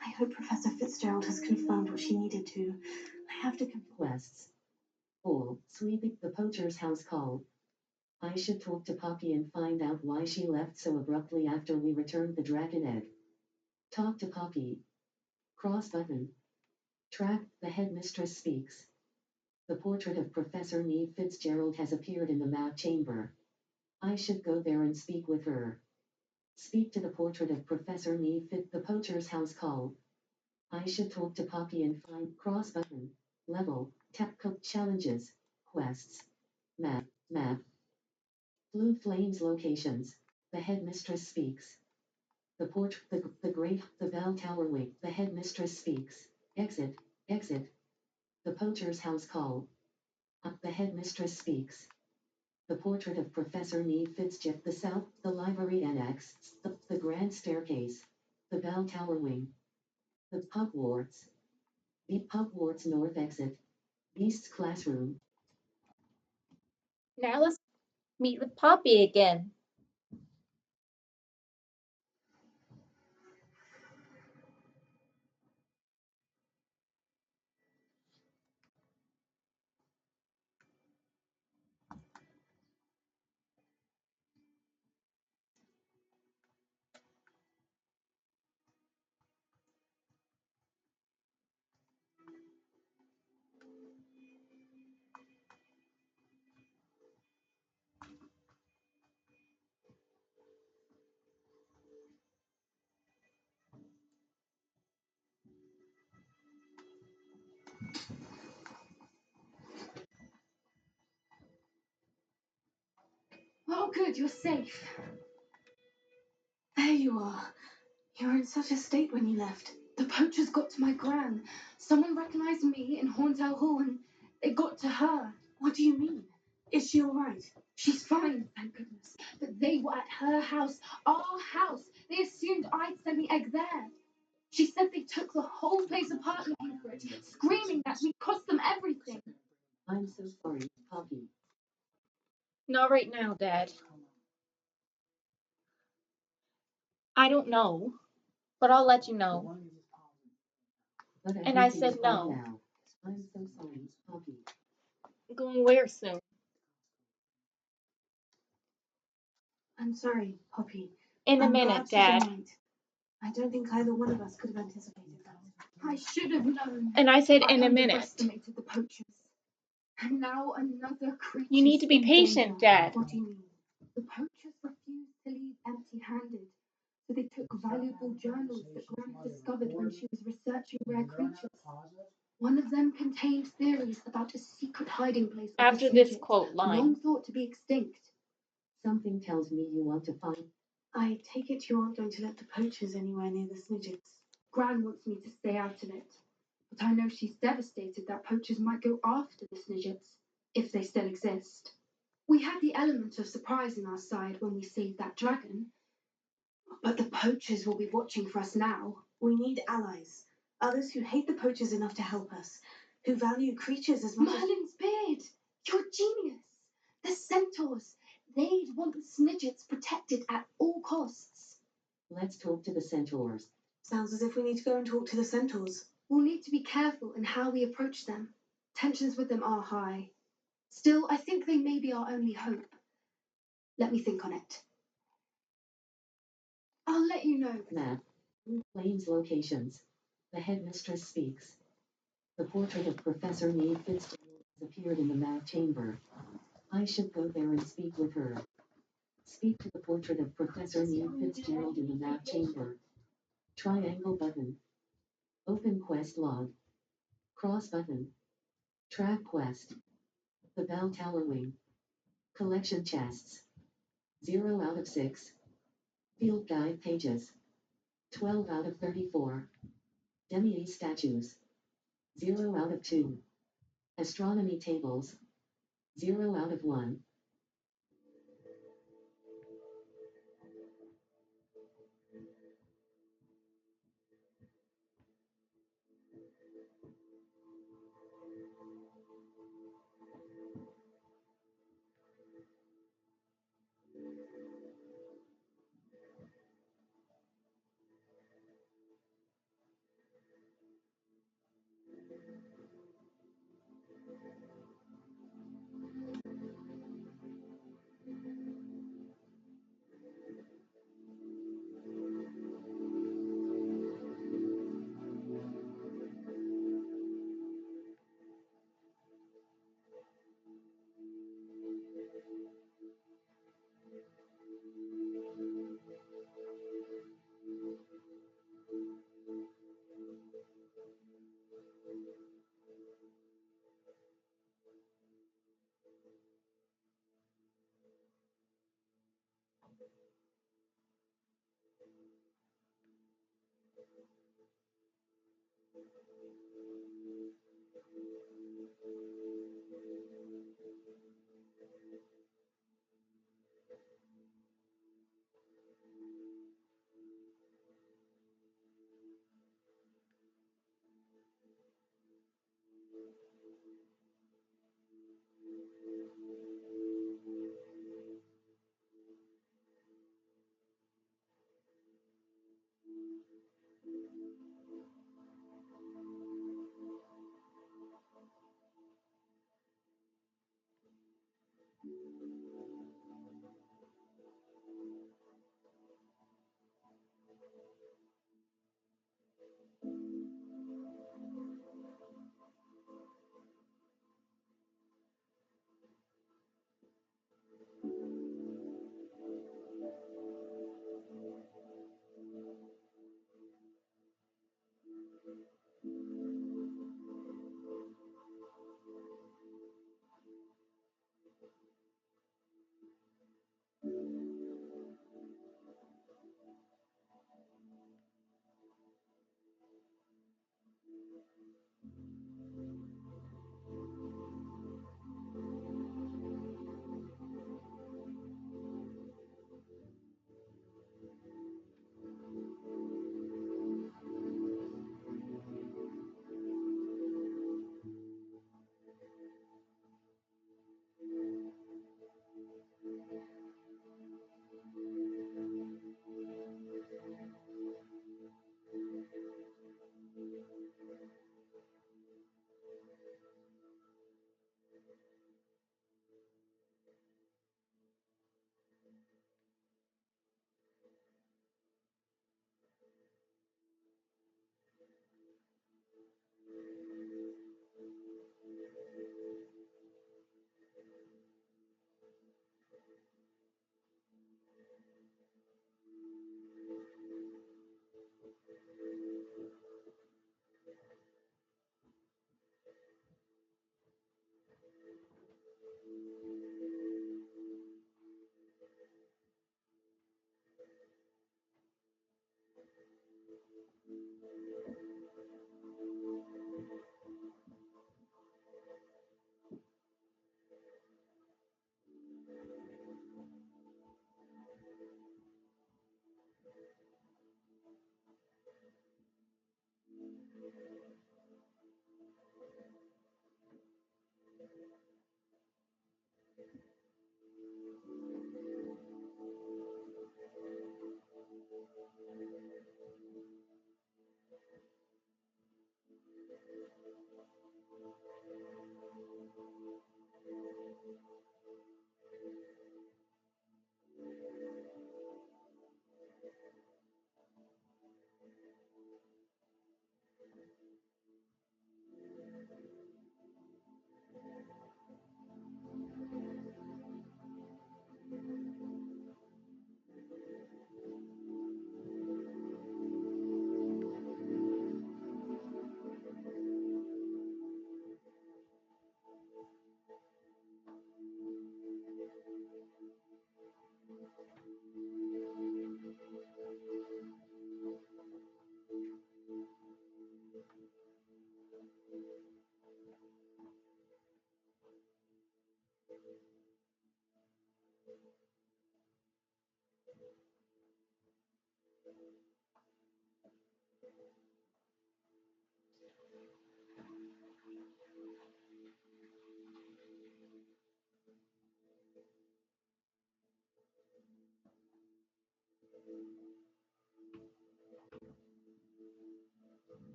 I hope Professor Fitzgerald has confirmed what she needed to. I have to Quests. All, sweeping the poacher's house call. I should talk to Poppy and find out why she left so abruptly after we returned the dragon egg. Talk to Poppy. Cross button. Track, the headmistress speaks. The portrait of Professor Neve Fitzgerald has appeared in the map chamber. I should go there and speak with her. Speak to the portrait of Professor Neve the poacher's house call. I should talk to Poppy and find cross button. Level, tap code challenges, quests. Map. Blue Flames locations. The headmistress speaks. The bell tower wing. The headmistress speaks. Exit. The poacher's house call. The headmistress speaks. The portrait of Professor Neve Fitzgerald. The south. The library annex. The grand staircase. The bell tower wing. The Hogwarts. The Hogwarts north exit. Beast's classroom. Now let's meet with Poppy again. Oh, good, you're safe. There you are. You were in such a state when you left. The poachers got to my gran. Someone recognized me in Horntail Hall and it got to her. What do you mean? Is she all right? She's fine, thank goodness. But they were at her house, our house. They assumed I'd sent the egg there. She said they took the whole place apart looking for it, screaming that we'd cost them everything. I'm so sorry, Poppy. Not right now, Dad. I don't know, but I'll let you know. But And I everything's said fine no. now. I'm so sorry, Poppy. Going where soon? I'm sorry, Poppy. In a I'm minute, glad she's all Dad. right. I don't think either one of us could have anticipated that. I should have known. And I said I in a minute. underestimated the poachers. And now another creature. You need to be patient, Dad. What do you mean? The poachers refused to leave empty-handed, so they took valuable journals that Gran discovered when she was researching rare creatures. One of them contained theories about a secret hiding place of After the this Snidgets, quote line. long thought to be extinct. Something tells me you want to find. I take it you aren't going to let the poachers anywhere near the Snidgets. Gran wants me to stay out of it, but I know she's devastated that poachers might go after the Snidgets. if they still exist. We had the element of surprise on our side when we saved that dragon, but the poachers will be watching for us now. We need allies. Others who hate the poachers enough to help us, who value creatures as much as... Merlin's beard! You're a genius! The centaurs! They'd want the Snidgets protected at all costs. Let's talk to the centaurs. Sounds as if we need to go and talk to the centaurs. We'll need to be careful in how we approach them. Tensions with them are high. Still, I think they may be our only hope. Let me think on it. I'll let you know. Map. Plains locations. The headmistress speaks. The portrait of Professor Neve Fitzgerald has appeared in the map chamber. I should go there and speak with her. Speak to the portrait of Professor Neve Fitzgerald in the map chamber. Triangle button. Open quest log. Cross button. Track quest. The Bell Tower Wing. Collection chests. 0 out of 6. Field guide pages. 12 out of 34. Demi statues. 0 out of 2. Astronomy tables. 0 out of 1.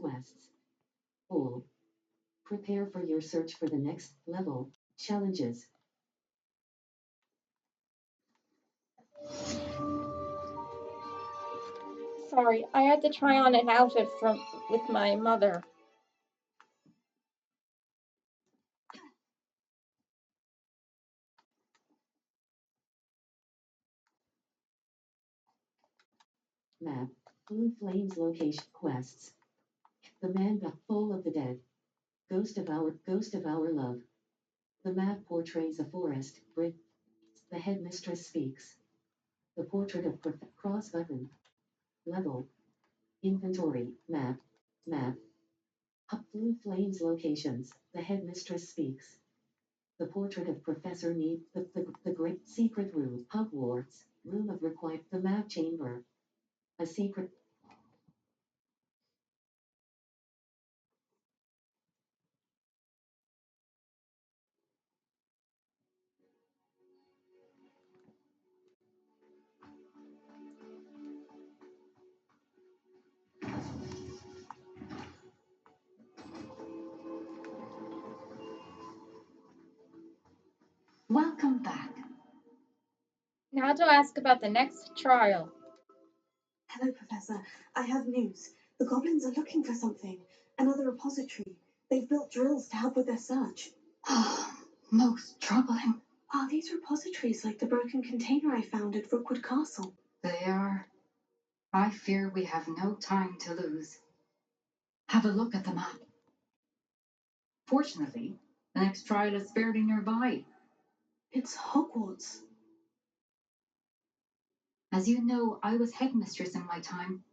Quests. All. Prepare for your search for the next level. Challenges. Sorry, I had to try on an outfit with my mother. Map. Blue Flames location. Quests. The Man Full of the Dead. Ghost of Our Love. The map portrays a forest. Bridge. The headmistress speaks. The portrait of cross button. Level. Inventory. Map. Map. Blue Flames locations. The headmistress speaks. The portrait of Professor Need. The Great Secret Room. Hogwarts. Room of Required. The map chamber. A secret. Welcome back. Now to ask about the next trial. Hello, Professor. I have news. The goblins are looking for something. Another repository. They've built drills to help with their search. Most troubling. Are these repositories like the broken container I found at Rookwood Castle? They are. I fear we have no time to lose. Have a look at the map. Fortunately, the next trial is fairly nearby. It's Hogwarts. As you know, I was headmistress in my time.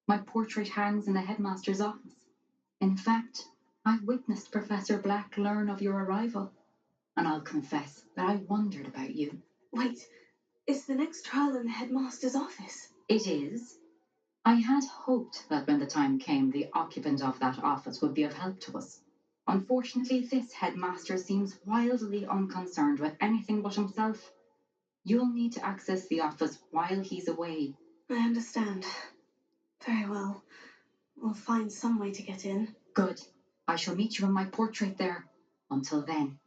My portrait hangs in the headmaster's office. In fact, I witnessed Professor Black learn of your arrival, and I'll confess that I wondered about you. Wait, is the next trial in the headmaster's office? It is. I had hoped that when the time came, the occupant of that office would be of help to us. Unfortunately, this headmaster seems wildly unconcerned with anything but himself. You'll need to access the office while he's away. I understand. Very well. We'll find some way to get in. Good. I shall meet you in my portrait there. Until then.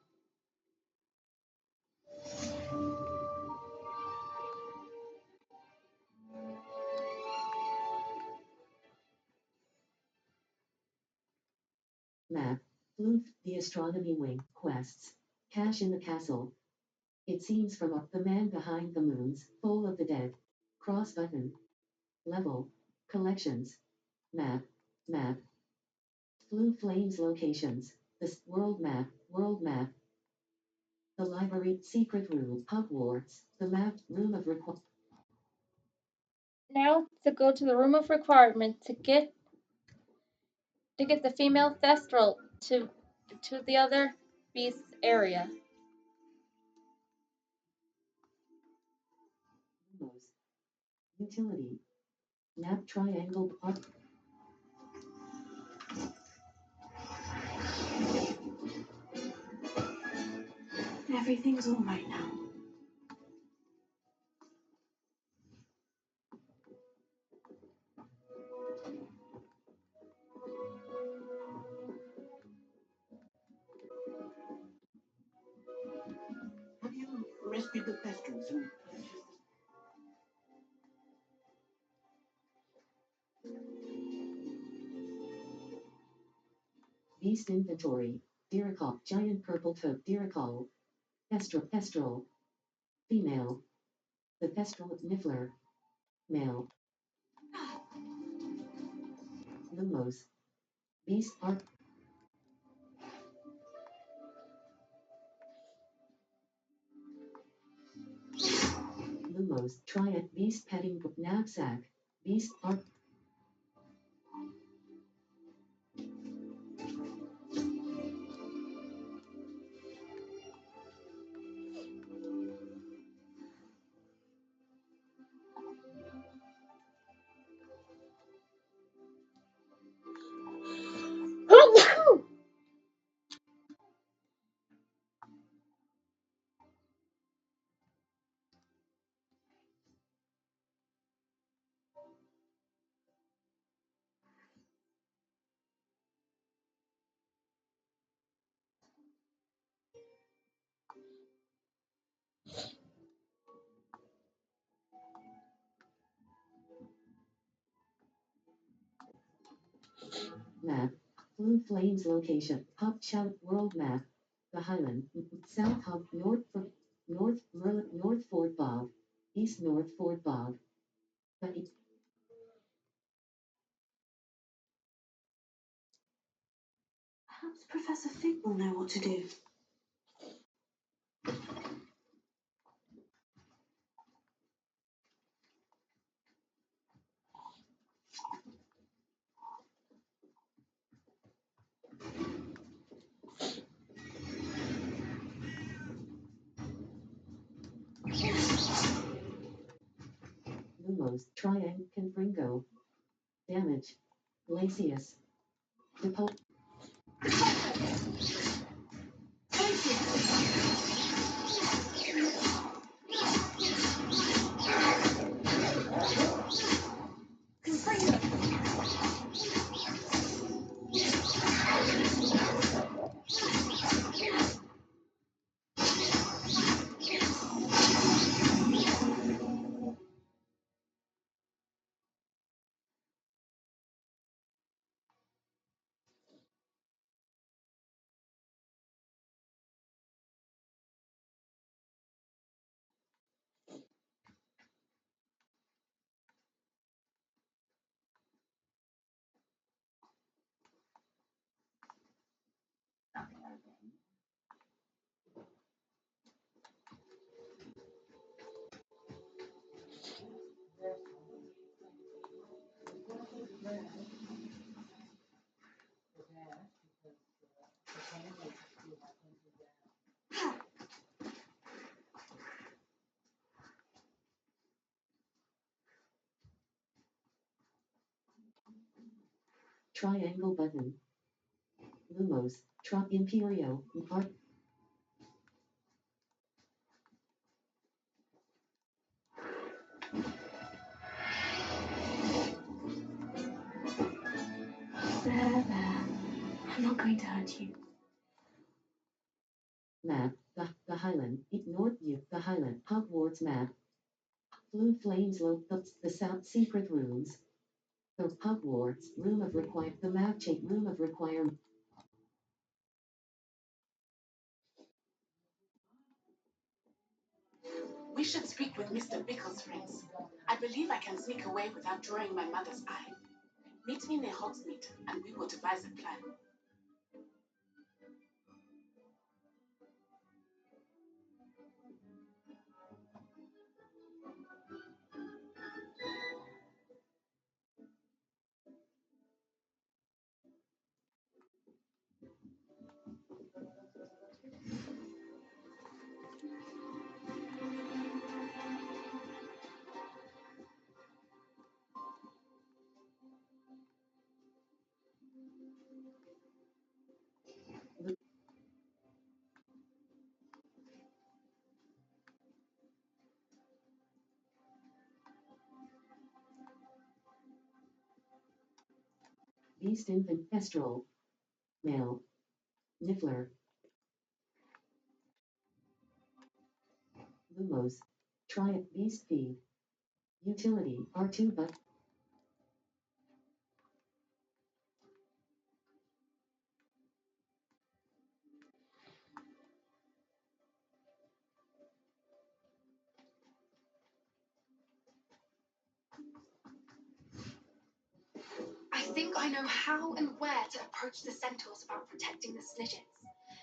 Map. Blue. The Astronomy Wing. Quests. Cash in the Castle. It seems from up the Man Behind the Moons. Full of the Dead. Cross button. Level. Collections. Map. Map. Blue Flames locations. This world map. World map. The library. Secret room. Hogwarts. The map. Room of requirement. Now to go to the room of requirement to get the female thestral to the other beast's area. Utility. Map triangle. Everything's all right now. Have you rescued the Thestrals and Beast inventory. Diricol. Giant purple toad. Diricol. Thestral. Female. The Thestral Niffler. Male. Lumos. Beast art. Lumos. Triad. Beast petting knapsack. Beast art. Map. Blue Flames location. Hub Shout World Map. The Highland. South Hub. North Fort Bog. East North Fort Bog. The Perhaps Professor Fig will know what to do. Lumos. Triangle. Confringo. Damage. Glacius. Depot. Triangle button. Lumos. Imperio. Art. There. I'm not going to hurt you. Map. The Highland. North View. The Highland. Hogwarts map. Blue Flames the South Secret Rooms. The Hogwarts Room of Require. The map check Room of Requirement. We should speak with Mr. Bicklesprings. I believe I can sneak away without drawing my mother's eye. Meet me near Hogsmeade, and we will devise a plan. Beast Infant Kestrel. Male. Niffler. Lumos. Beast Feed. Utility. R2 but. I think I know how and where to approach the centaurs about protecting the Snidgets.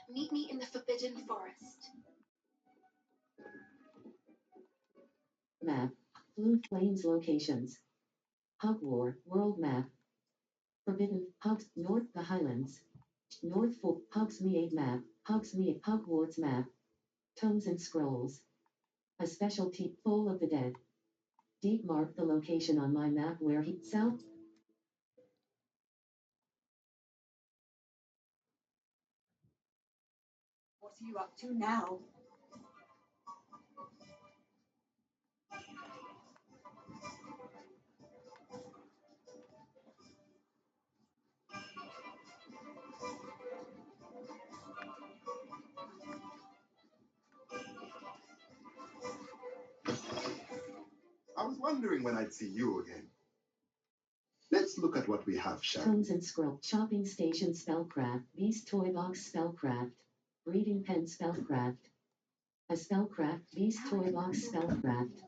Meet me in the Forbidden Forest. Map. Blue Flames locations. Hogwarts World map. Forbidden Hogs North the Highlands. North Fork Hogsmeade map. Hogsmeade Hogwarts map. Tomes and Scrolls. A specialty full of the dead. Deep mark the location on my map where he south. What are you up to now? I was wondering when I'd see you again. Let's Let's look at what we have, Sam. Tones and Scroll. Shopping Station Spellcraft. Beast Toy Box Spellcraft. Reading Pen Spellcraft. A Spellcraft. Beast Toy Box Spellcraft.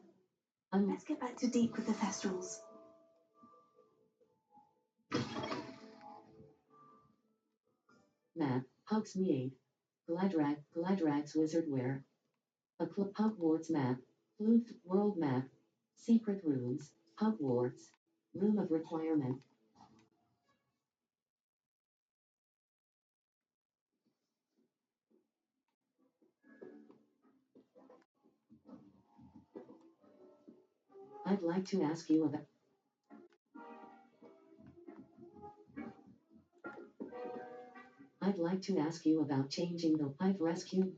Let's get back to Deep with the Thestrals. Map. Hogsmeade. Gladrag's Wizardwear. A Hogwarts map. Floof World map. Secret rooms. Hogwarts. Room of Requirement. I'd like to ask you about. I'd like to ask you about changing the. I've rescued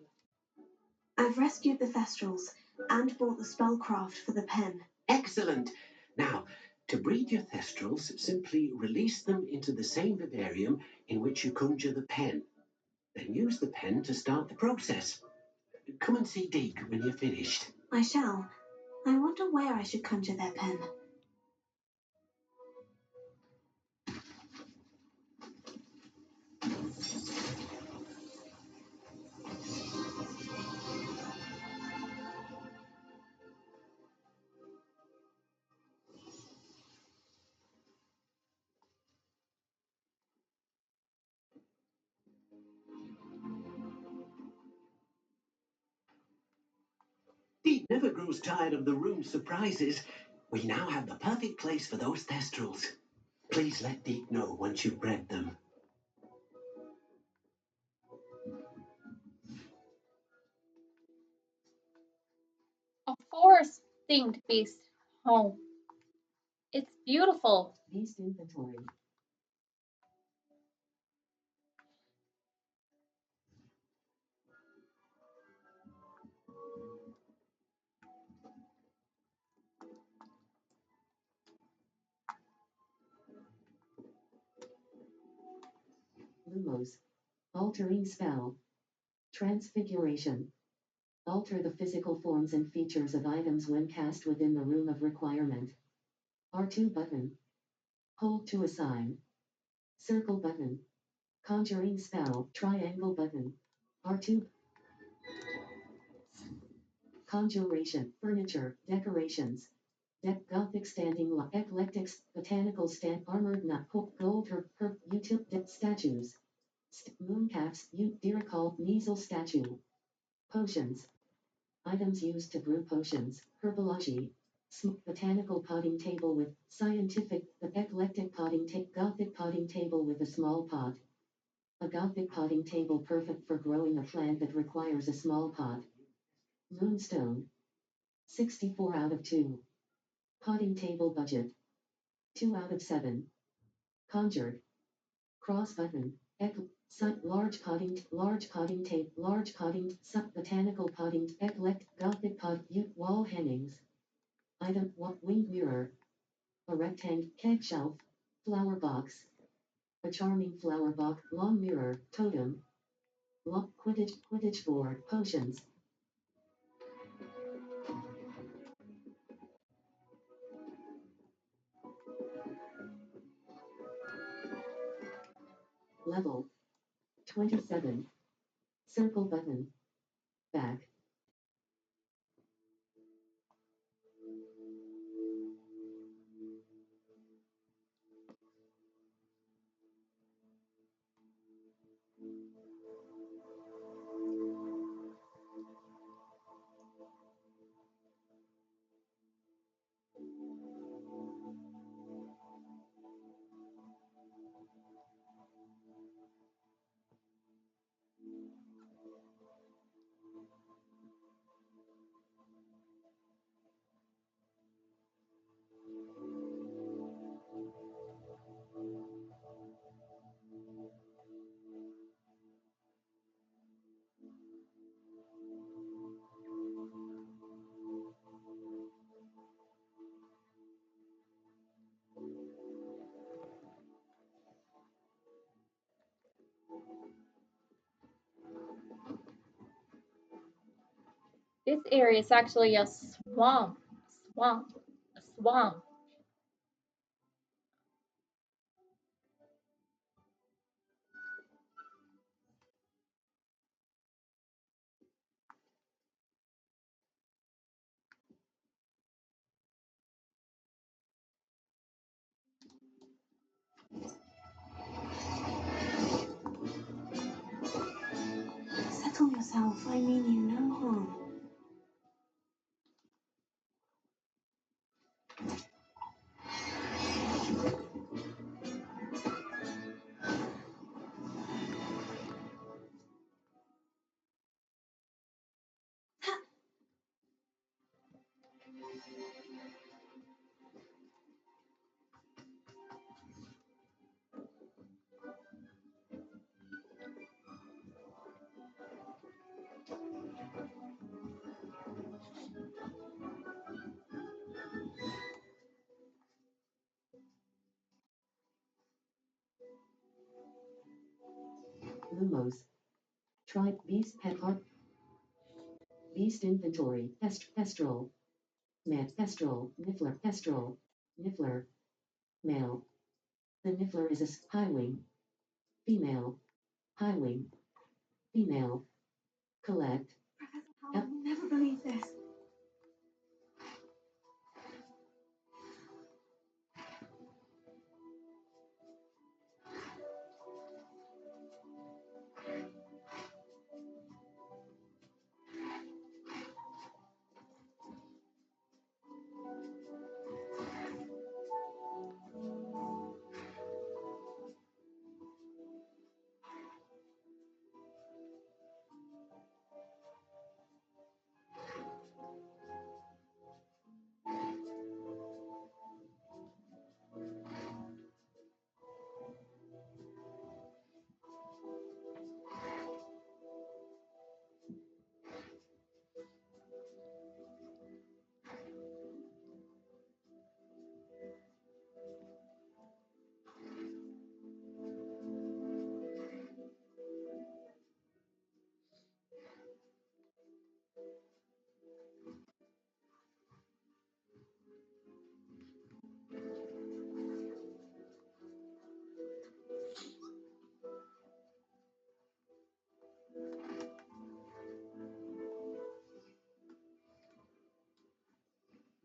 the Thestrals and bought the spellcraft for the pen. Excellent. Now, to breed your Thestrals, simply release them into the same vivarium in which you conjure the pen. Then use the pen to start the process. Come and see Deke when you're finished. I shall. I wonder where I should conjure their pen. Deke never grows tired of the room's surprises. We now have the perfect place for those Thestrals. Please let Deke know once you've bred them. A forest-themed beast home. It's beautiful. Beast Inventory. Lumos. Altering spell. Transfiguration. Alter the physical forms and features of items when cast within the room of requirement. R2 button. Hold to assign. Circle button. Conjuring spell. Triangle button. R2. Conjuration. Furniture. Decorations. Gothic standing eclectics. Botanical stand. Armored not. Gold herb. Statues. Mooncaps. Diricol. Measles statue. Potions. Items used to brew potions. Herbology. Botanical potting table with scientific. Eclectic potting Gothic potting table with a small pot. A Gothic potting table perfect for growing a plant that requires a small pot. Moonstone. 64 out of 2. Potting table budget. 2 out of 7. Conjured. Cross button. Large potting table. Large potting. Botanical potting. Eclectic Gothic pot. Wall hangings. Item. Winged mirror. A rectangle. Keg shelf. Flower box. A charming flower box. Long mirror. Totem. Quidditch board. Potions. Level. 27. Circle button. Back. This area is actually a swamp. A swamp. I mean you no harm. Lumos. Tribe beast pet art. Beast inventory. Pestral. Met Pestral. Niffler. Pestral. Niffler. Male. The Niffler is a high wing. Female. High wing. Female. Collect. Professor Howell will never believe this.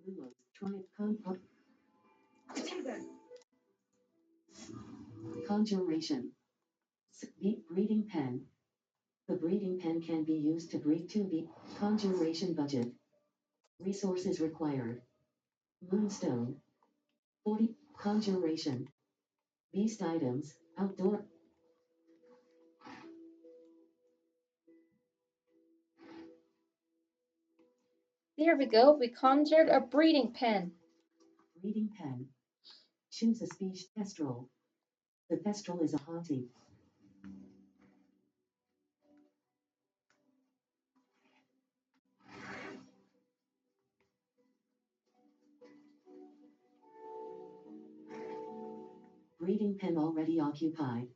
Lumos. Tribe conjuration. Breeding pen. The breeding pen can be used to breed 2B. Conjuration budget. Resources required. Moonstone. 40. Conjuration. Beast items. Outdoor. There we go. We conjured a breeding pen. Breeding pen. Choose a species. Pestral. The Pestral is a haughty. Breeding pen already occupied.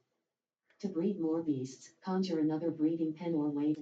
To breed more beasts, conjure another breeding pen or wait.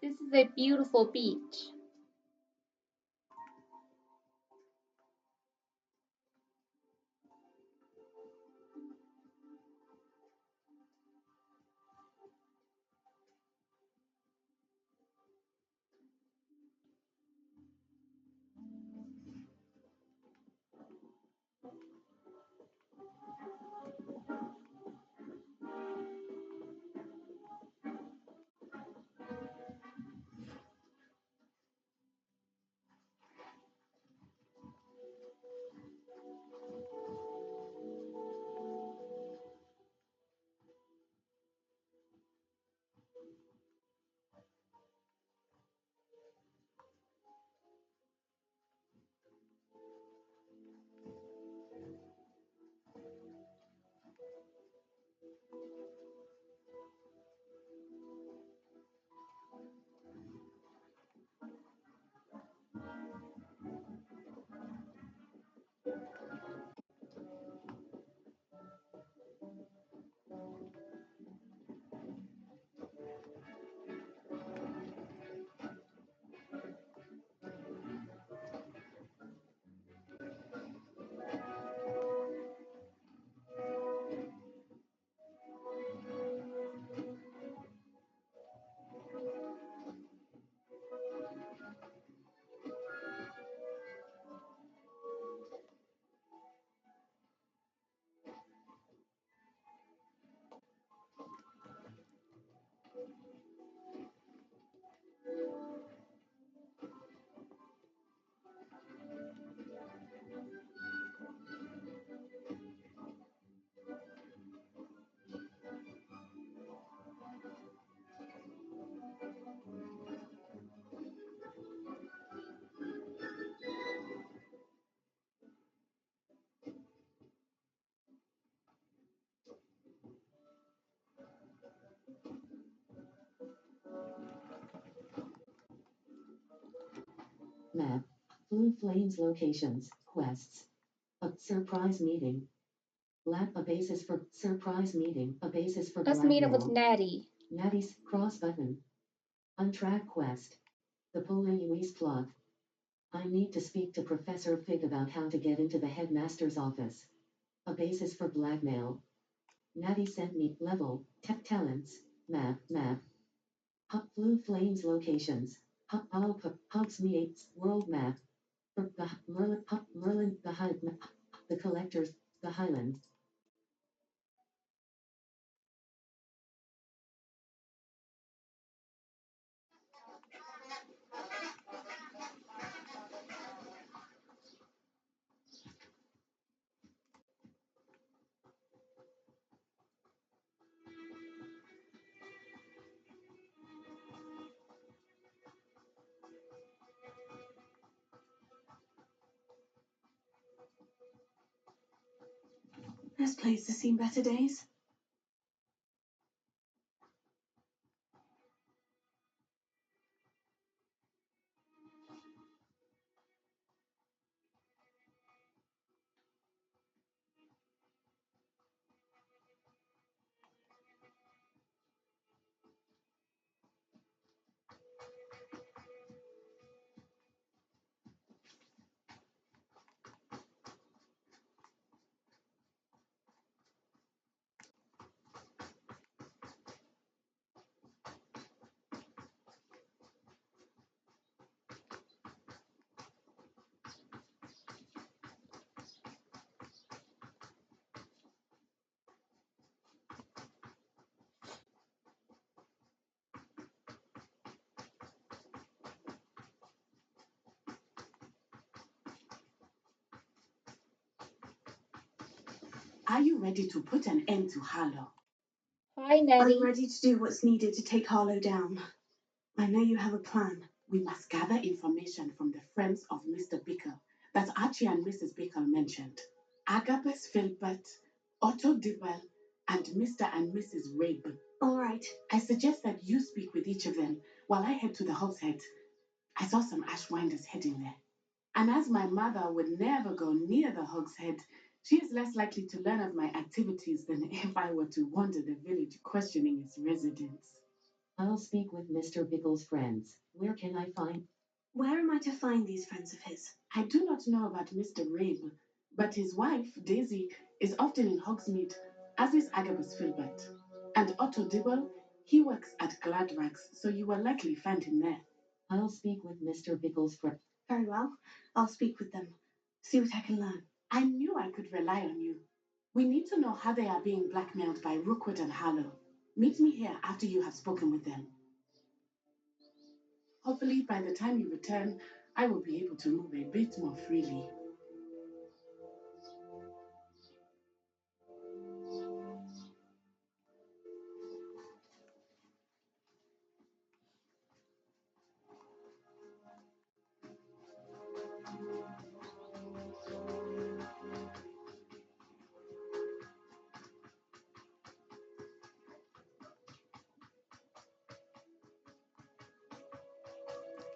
This is a beautiful beach. Map. Blue Flames locations, quests. A surprise meeting. Lab a basis for surprise meeting. A basis for Let's meet up with blackmail. Natty. Natty's cross button. Untrack quest. The Police plot. I need to speak to Professor Fig about how to get into the headmaster's office. A basis for blackmail. Natty sent me level, tech talents, map. Blue Flames locations. Hogs me 8 world map. Merlin, the collectors, the Highland. This place has seen better days. Are you ready to put an end to Harlow? Hi, Nettie. I'm ready to do what's needed to take Harlow down. I know you have a plan. We must gather information from the friends of Mr. Bickle that Archie and Mrs. Bickle mentioned. Agabus Philbert, Otto Dibble, and Mr. and Mrs. Rabe. All right. I suggest that you speak with each of them while I head to the Hogshead. I saw some Ashwinders heading there. And as my mother would never go near the Hogshead, she is less likely to learn of my activities than if I were to wander the village questioning its residents. I'll speak with Mr. Bickle's friends. Where can I find? Where am I to find these friends of his? I do not know about Mr. Rabe, but his wife, Daisy, is often in Hogsmeade, as is Agabus Filbert. And Otto Dibble, he works at Gladrags, so you will likely find him there. I'll speak with Mr. Bickle's friends. Very well. I'll speak with them. See what I can learn. I knew I could rely on you. We need to know how they are being blackmailed by Rookwood and Harlow. Meet me here after you have spoken with them. Hopefully, by the time you return, I will be able to move a bit more freely.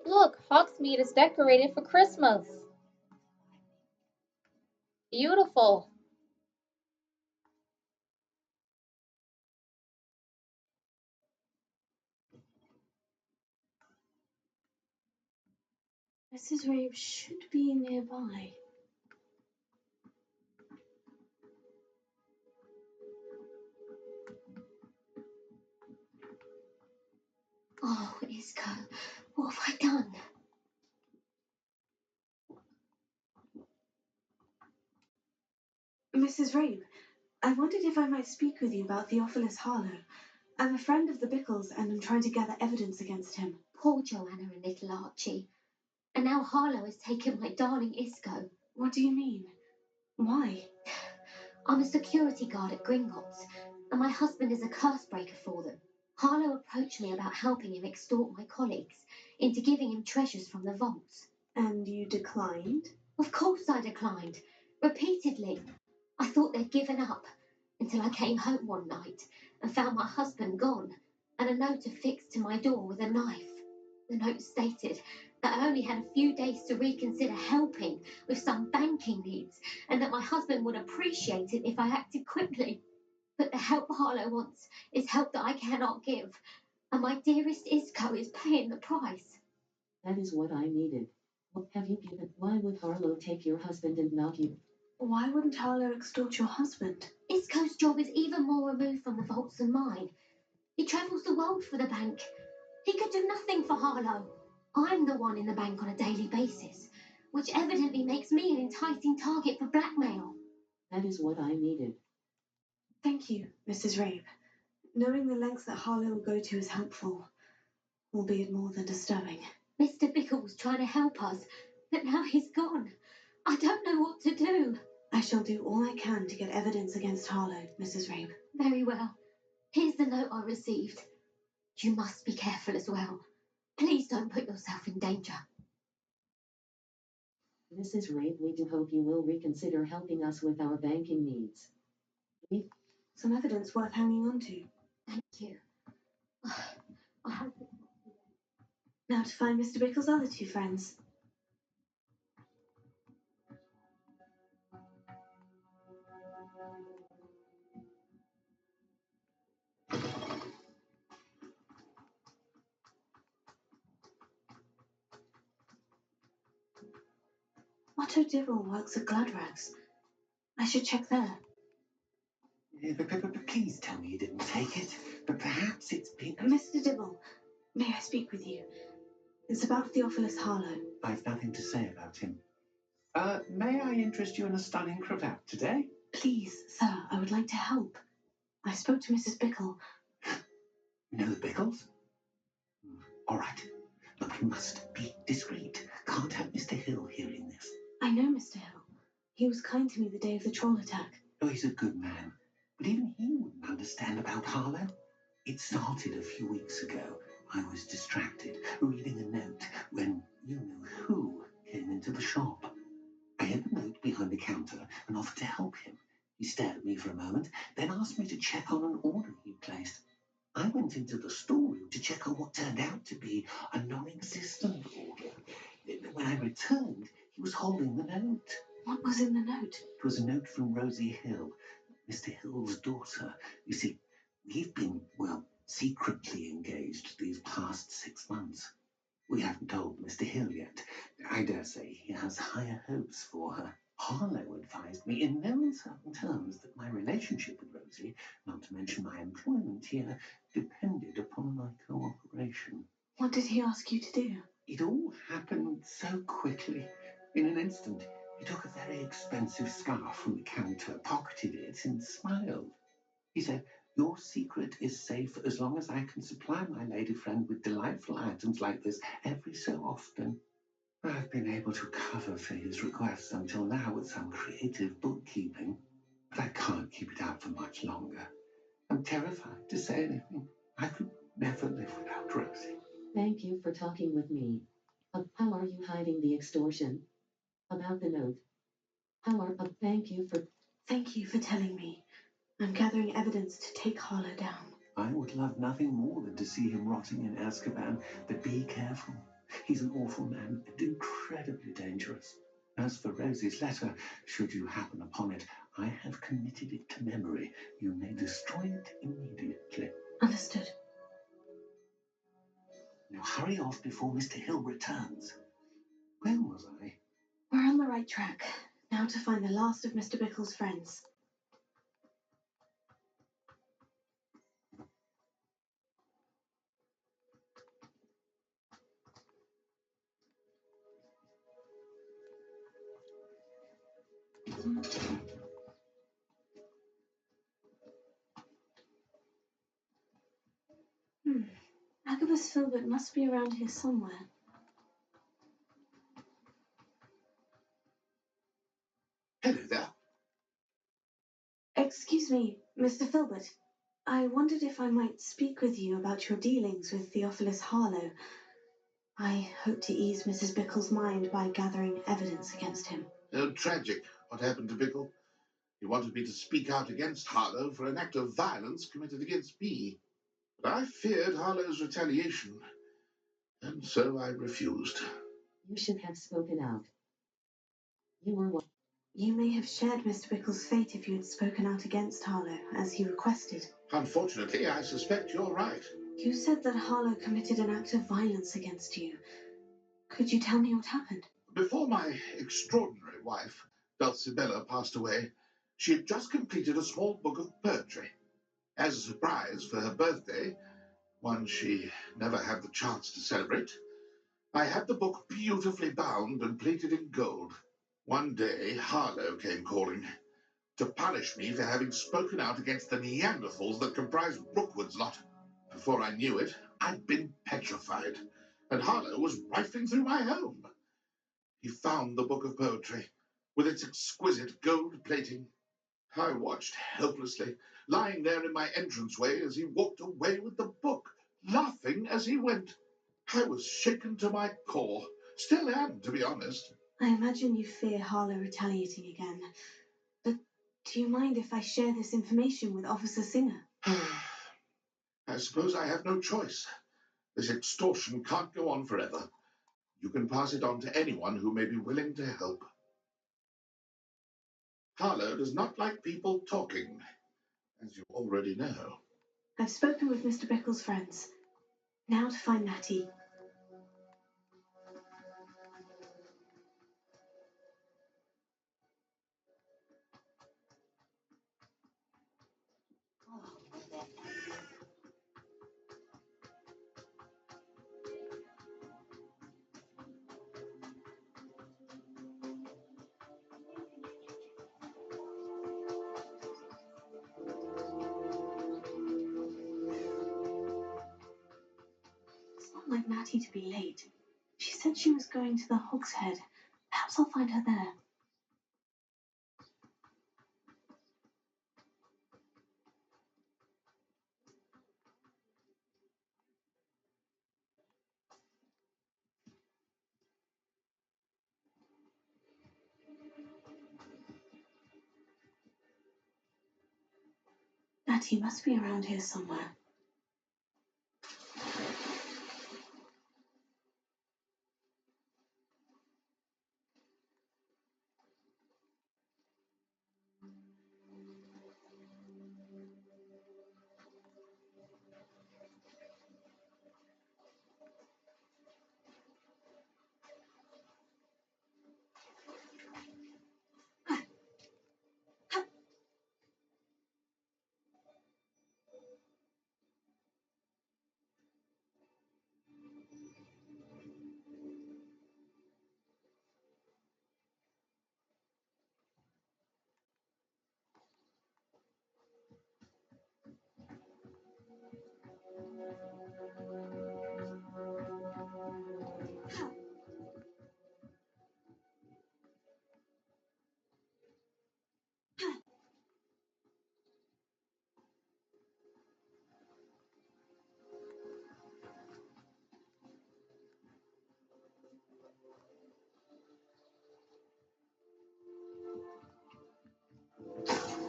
Look, Hogsmeade is decorated for Christmas. Beautiful. Mrs. Rabe should be nearby. Oh, Isco, what have I done? Mrs. Rabe, I wondered if I might speak with you about Theophilus Harlow. I'm a friend of the Bickles and I'm trying to gather evidence against him. Poor Joanna and little Archie. And now Harlow has taken my darling Isco. What do you mean? Why? I'm a security guard at Gringotts, and my husband is a curse breaker for them. Harlow approached me about helping him extort my colleagues into giving him treasures from the vaults. And you declined? Of course I declined. Repeatedly. I thought they'd given up until I came home one night and found my husband gone and a note affixed to my door with a knife. The note stated that I only had a few days to reconsider helping with some banking needs and that my husband would appreciate it if I acted quickly. But the help Harlow wants is help that I cannot give, and my dearest Isco is paying the price. That is what I needed. What have you given? Why would Harlow take your husband and not you? Why wouldn't Harlow extort your husband? Isco's job is even more removed from the vaults than mine. He travels the world for the bank. He could do nothing for Harlow. I'm the one in the bank on a daily basis, which evidently makes me an enticing target for blackmail. That is what I needed. Thank you, Mrs. Rabe. Knowing the lengths that Harlow will go to is helpful, albeit more than disturbing. Mr. Bickle was trying to help us, but now he's gone. I don't know what to do. I shall do all I can to get evidence against Harlow, Mrs. Rabe. Very well. Here's the note I received. You must be careful as well. Please don't put yourself in danger. Mrs. Rabe, we do hope you will reconsider helping us with our banking needs. Some evidence worth hanging on to. Thank you. I hope it's not too late. Now to find Mr. Bickle's other two friends. Otto Dibble works at Gladrags. I should check there. But please tell me you didn't take it. But perhaps it's been... Mr. Dibble, may I speak with you? It's about Theophilus Harlow. I've nothing to say about him. May I interest you in a stunning cravat today? Please, sir, I would like to help. I spoke to Mrs. Bickle. You know the Bickles? All right. Look, you must be discreet. Can't have Mr. Hill hearing this. I know Mr. Hill. He was kind to me the day of the troll attack. Oh, he's a good man. But even he wouldn't understand about Harlow. It started a few weeks ago. I was distracted, reading a note, when you-know-who came into the shop. I had the note behind the counter and offered to help him. He stared at me for a moment, then asked me to check on an order he'd placed. I went into the storeroom to check on what turned out to be a non-existent order. When I returned, he was holding the note. What was in the note? It was a note from Rosie Hill, Mr. Hill's daughter. You see, we've been, secretly engaged these past 6 months. We haven't told Mr. Hill yet. I dare say he has higher hopes for her. Harlow advised me in no uncertain terms that my relationship with Rosie, not to mention my employment here, depended upon my cooperation. What did he ask you to do? It all happened so quickly. In an instant, he took a very expensive scarf from the counter, pocketed it, and smiled. He said, "Your secret is safe as long as I can supply my lady friend with delightful items like this every so often." I've been able to cover for his requests until now with some creative bookkeeping, but I can't keep it out for much longer. I'm terrified to say anything. I could never live without Rosie. Thank you for talking with me. How are you hiding the extortion? About the note. Thank you for telling me. I'm gathering evidence to take Harlow down. I would love nothing more than to see him rotting in Azkaban, but be careful. He's an awful man and incredibly dangerous. As for Rosie's letter, should you happen upon it, I have committed it to memory. You may destroy it immediately. Understood. Now hurry off before Mr. Hill returns. Where was I? We're on the right track. Now to find the last of Mr. Bickle's friends. Agabus Filbert must be around here somewhere. Hello there. Excuse me, Mr. Filbert. I wondered if I might speak with you about your dealings with Theophilus Harlow. I hope to ease Mrs. Bickle's mind by gathering evidence against him. Oh, tragic. What happened to Bickle? He wanted me to speak out against Harlow for an act of violence committed against me. But I feared Harlow's retaliation, and so I refused. You should have spoken out. You may have shared Mr. Bickle's fate if you had spoken out against Harlow, as he requested. Unfortunately, I suspect you're right. You said that Harlow committed an act of violence against you. Could you tell me what happened? Before my extraordinary wife, Dulcibella, passed away, she had just completed a small book of poetry. As a surprise for her birthday, one she never had the chance to celebrate, I had the book beautifully bound and plated in gold. One day, Harlow came calling to punish me for having spoken out against the Neanderthals that comprised Brookwood's lot. Before I knew it, I'd been petrified, and Harlow was rifling through my home. He found the book of poetry, with its exquisite gold plating. I watched helplessly, lying there in my entranceway as he walked away with the book, laughing as he went. I was shaken to my core. Still am, to be honest. I imagine you fear Harlow retaliating again. But Do you mind if I share this information with Officer Singer? I suppose I have no choice. This extortion can't go on forever. You can pass it on to anyone who may be willing to help. Harlow does not like people talking, as you already know. I've spoken with Mr. Bickle's friends. Now to find Natty. It's not like Natty to be late. She said she was going to the Hog's Head. Perhaps I'll find her there. Natty must be around here somewhere.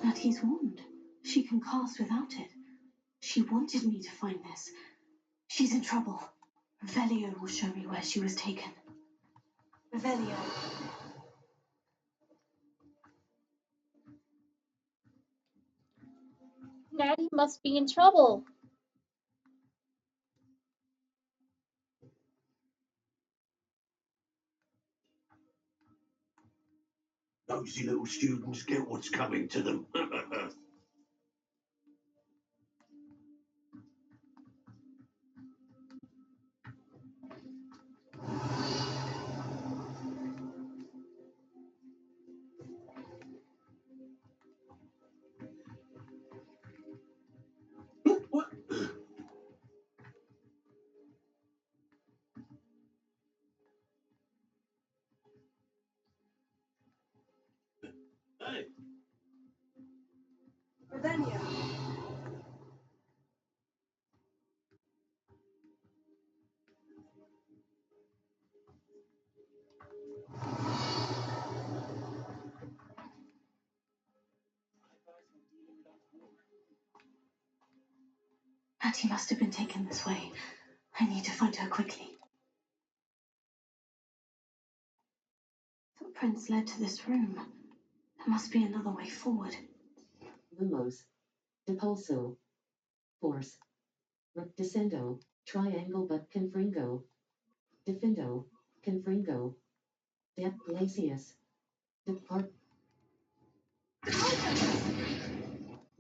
Natty's wand. She can cast without it. She wanted me to find this. She's in trouble. Revelio will show me where she was taken. Revelio. Natty must be in trouble. Nosy little students get what's coming to them. What? Hey. Revelio. Natty must have been taken this way. I need to find her quickly. Footprints led to this room. There must be another way forward. Lumos. Depulso. Force. Descendo. Triangle but confringo. Defindo. Confringo. Dep glacius. Depart.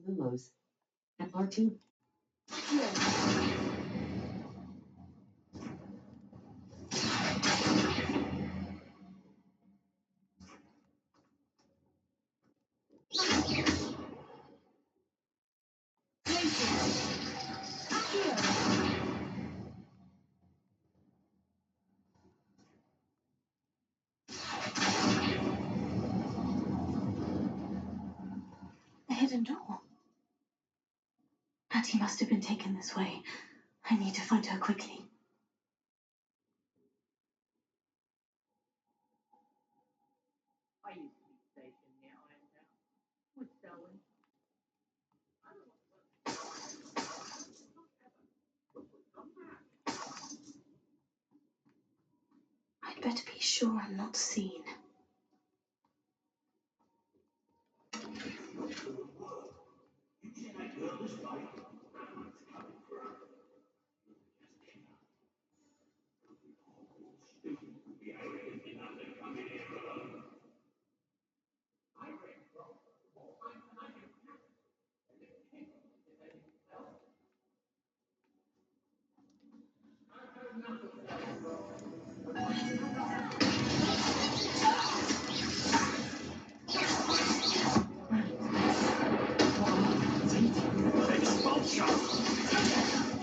Lumos. At R2. The hidden door. Natty must have been taken this way. I need to find her quickly. I used to be stationed near Irontown. Would sell Better be sure I'm not seen.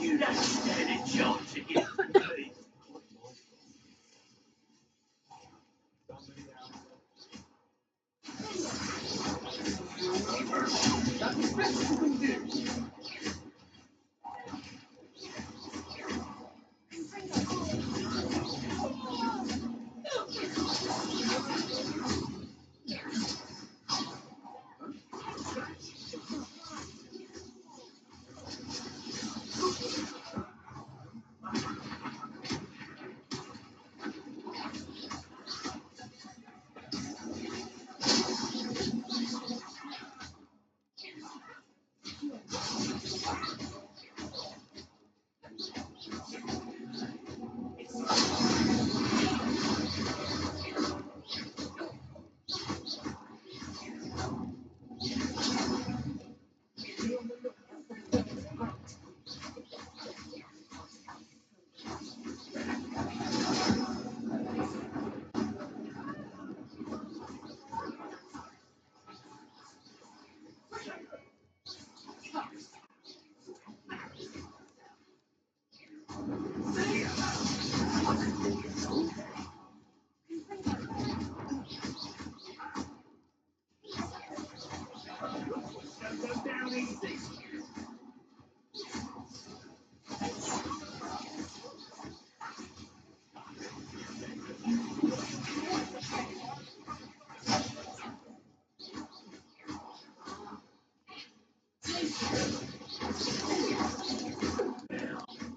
You don't stand a chance against me.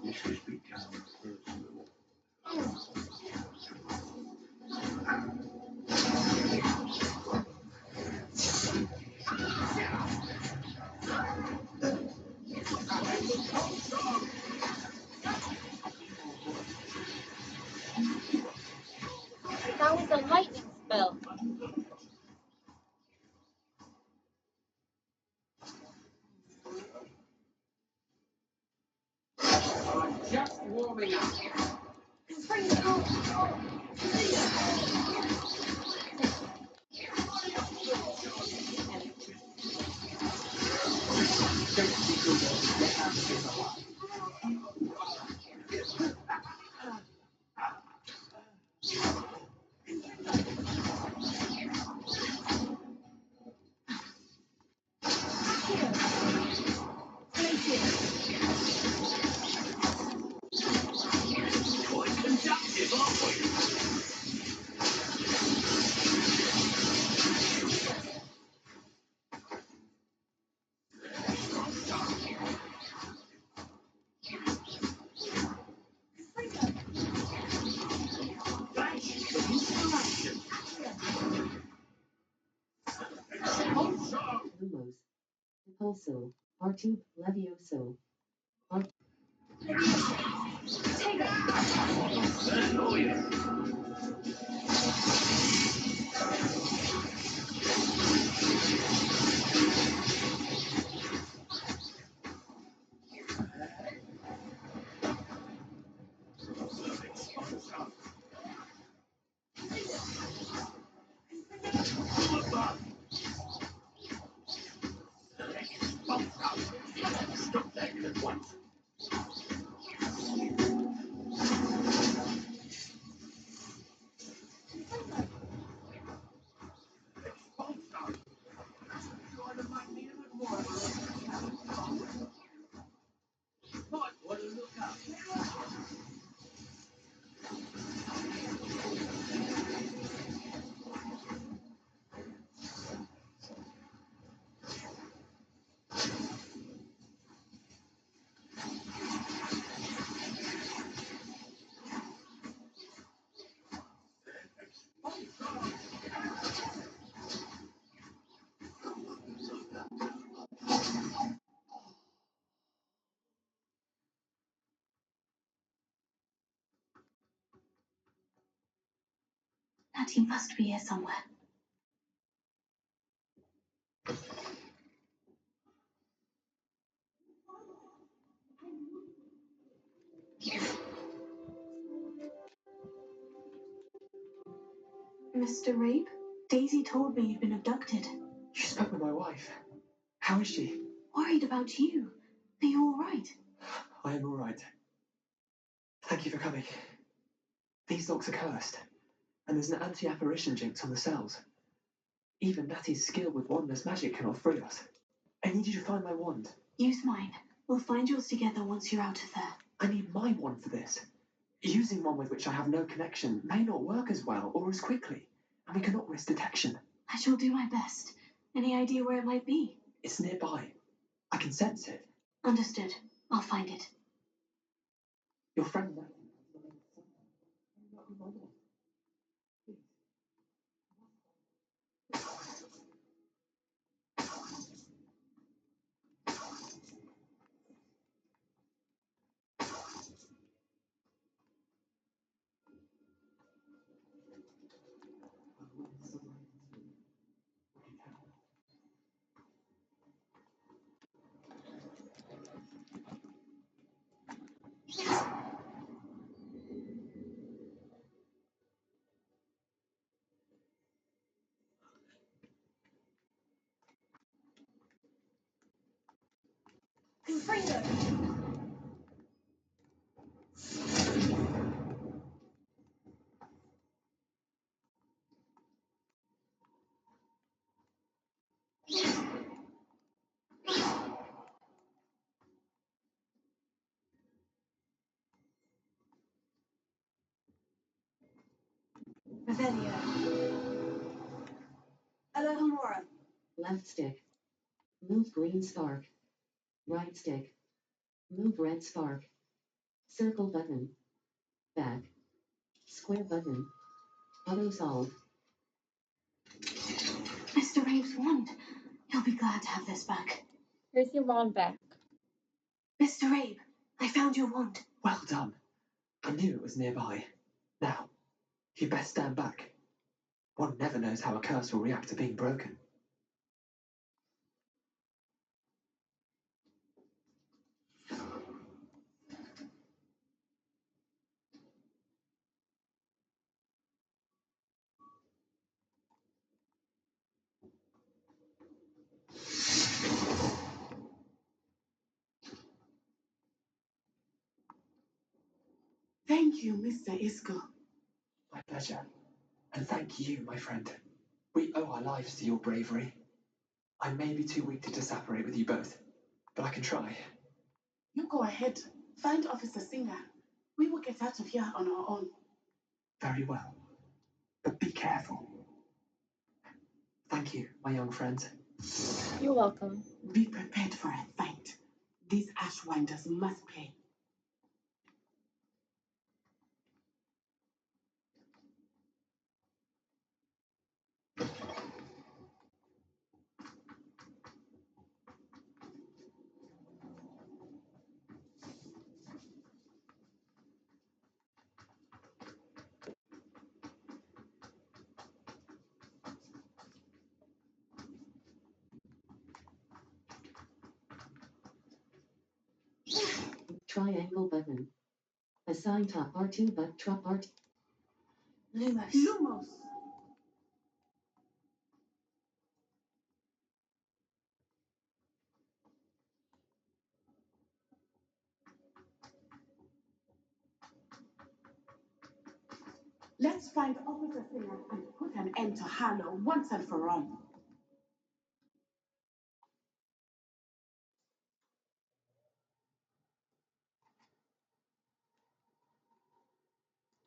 This has become personal. That was a lightning spell. I'm just warming up. Quite conductive, aren't we? Thanks for the inspiration. Lumos. Repulso. R2 Levioso. Stop that at once. But he must be here somewhere. Mr. Rabe, Daisy told me you'd been abducted. You spoke with my wife. How is she? Worried about you. Are you all right? I am all right. Thank you for coming. These locks are cursed, and there's an anti-apparition jinx on the cells. Even Natty's skill with wandless magic cannot free us. I need you to find my wand. Use mine. We'll find yours together once you're out of there. I need my wand for this. Using one with which I have no connection may not work as well or as quickly, and we cannot risk detection. I shall do my best. Any idea where it might be? It's nearby. I can sense it. Understood. I'll find it. Your friend Natty. Revelio. Alohomora. Left stick. Move green spark. Right stick. Move red spark. Circle button. Back. Square button. Auto solve. Mr. Rabe's wand. He'll be glad to have this back. Here's your wand back. Mr. Rabe, I found your wand. Well done. I knew it was nearby. Now, you best stand back. One never knows how a curse will react to being broken. Thank you, Mr. Isco. My pleasure. And thank you, my friend. We owe our lives to your bravery. I may be too weak to separate with you both, but I can try. You go ahead. Find Officer Singer. We will get out of here on our own. Very well. But be careful. Thank you, my young friend. You're welcome. Be prepared for a fight. These Ashwinders must pay. Triangle button. Assign top R2 but top R2. Lumos. Lumos! Let's find Officer Singer and put an end to Harlow once and for all.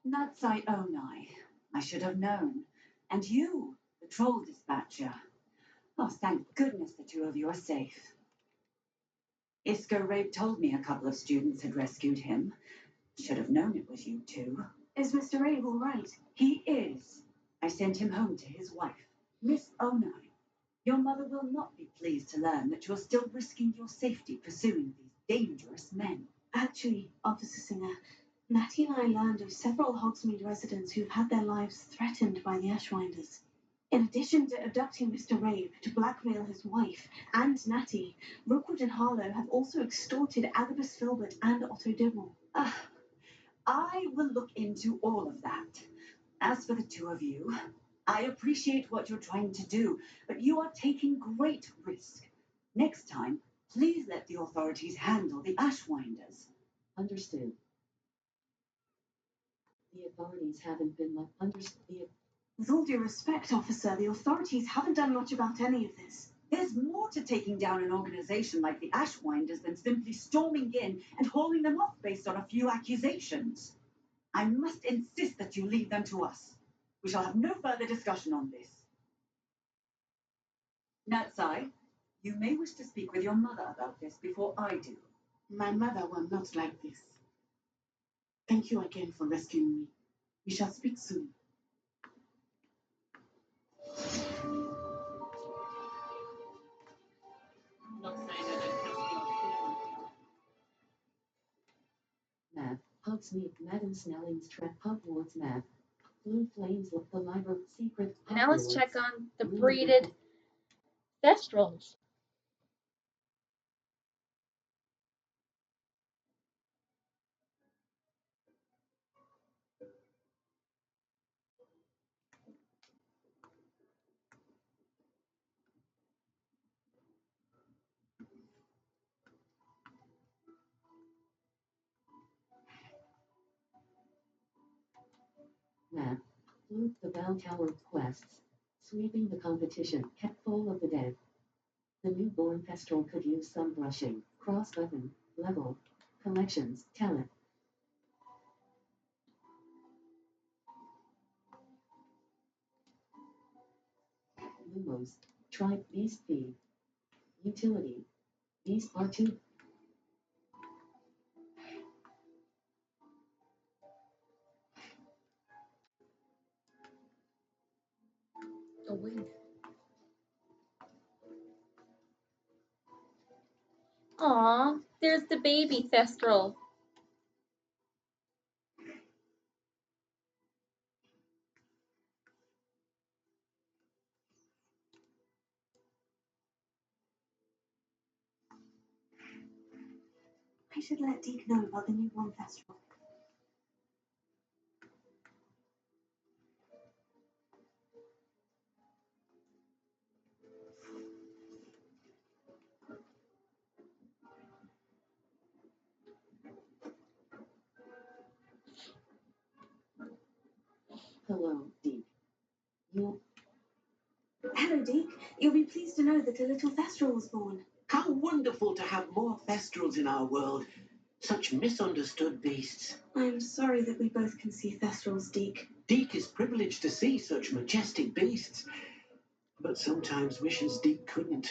Nuts I own I should have known. And you, the troll dispatcher. Oh, thank goodness the two of you are safe. Isco Rabe told me a couple of students had rescued him. Should have known it was you two. Is Mr. Rabe all right? He is. I sent him home to his wife. Miss Onai, your mother will not be pleased to learn that you're still risking your safety pursuing these dangerous men. Actually, Officer Singer, Natty and I learned of several Hogsmeade residents who've had their lives threatened by the Ashwinders. In addition to abducting Mr. Rave to blackmail his wife and Natty, Rookwood and Harlow have also extorted Agabus Filbert and Otto Dibble. I will look into all of that. As for the two of you, I appreciate what you're trying to do, but you are taking great risk. Next time, please let the authorities handle the Ashwinders. Understood. The authorities haven't been much understood. With all due respect, officer, the authorities haven't done much about any of this. There's more to taking down an organization like the Ashwinders than simply storming in and hauling them off based on a few accusations. I must insist that you leave them to us. We shall have no further discussion on this. Natsai, you may wish to speak with your mother about this before I do. My mother will not like this. Thank you again for rescuing me. We shall speak soon. Map. Hogsmeade. Madam Snelling's trap. Hogwarts map. Blue flames look the library secret. Now let's Hogwarts. check on the breeded Thestrals. Map. Blue. The Bell Tower quests. Sweeping the competition. Kept full of the dead. The newborn Thestral could use some brushing. Cross button. Level. Collections. Talent. Lumos. Tribe. Beast feed. Utility. Beast R2. The wind. Aw, there's the baby Thestral. I should let Deke know about the newborn Thestral. Hello, Deke. You. Hello, Deke. You'll be pleased to know that a little Thestral was born. How wonderful to have more Thestrals in our world. Such misunderstood beasts. I'm sorry that we both can see Thestrals, Deke. Deke is privileged to see such majestic beasts, but sometimes wishes Deke couldn't.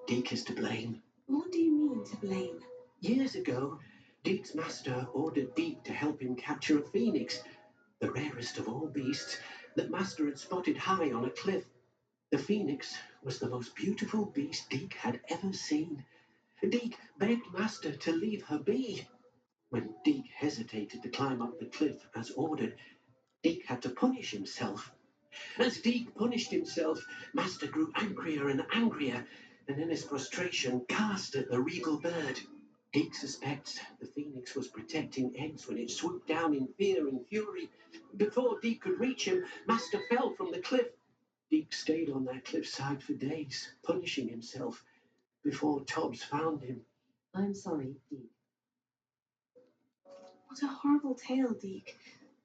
Deke is to blame. What do you mean to blame? Years ago, Deke's master ordered Deke to help him capture a phoenix, the rarest of all beasts that master had spotted high on a cliff. The phoenix was the most beautiful beast Deke had ever seen. Deke begged master to leave her be. When Deke hesitated to climb up the cliff as ordered, Deke had to punish himself. As Deke punished himself, master grew angrier and angrier, and in his frustration cast at the regal bird. Deke suspects the phoenix was protecting eggs when it swooped down in fear and fury. Before Deke could reach him, master fell from the cliff. Deke stayed on that cliffside for days, punishing himself, before Tobbs found him. I'm sorry, Deke. What a horrible tale, Deke.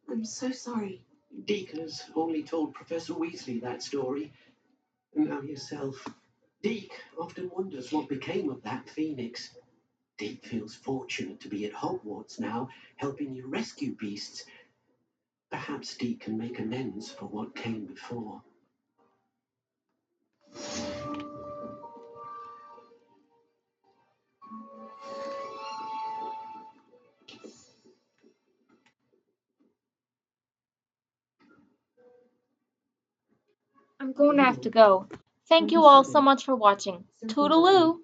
I'm so sorry. Deke has only told Professor Weasley that story, and now yourself. Deke often wonders what became of that phoenix. Deke feels fortunate to be at Hogwarts now, helping you rescue beasts. Perhaps Deke can make amends for what came before. I'm going to have to go. Thank you all so much for watching. Toodaloo!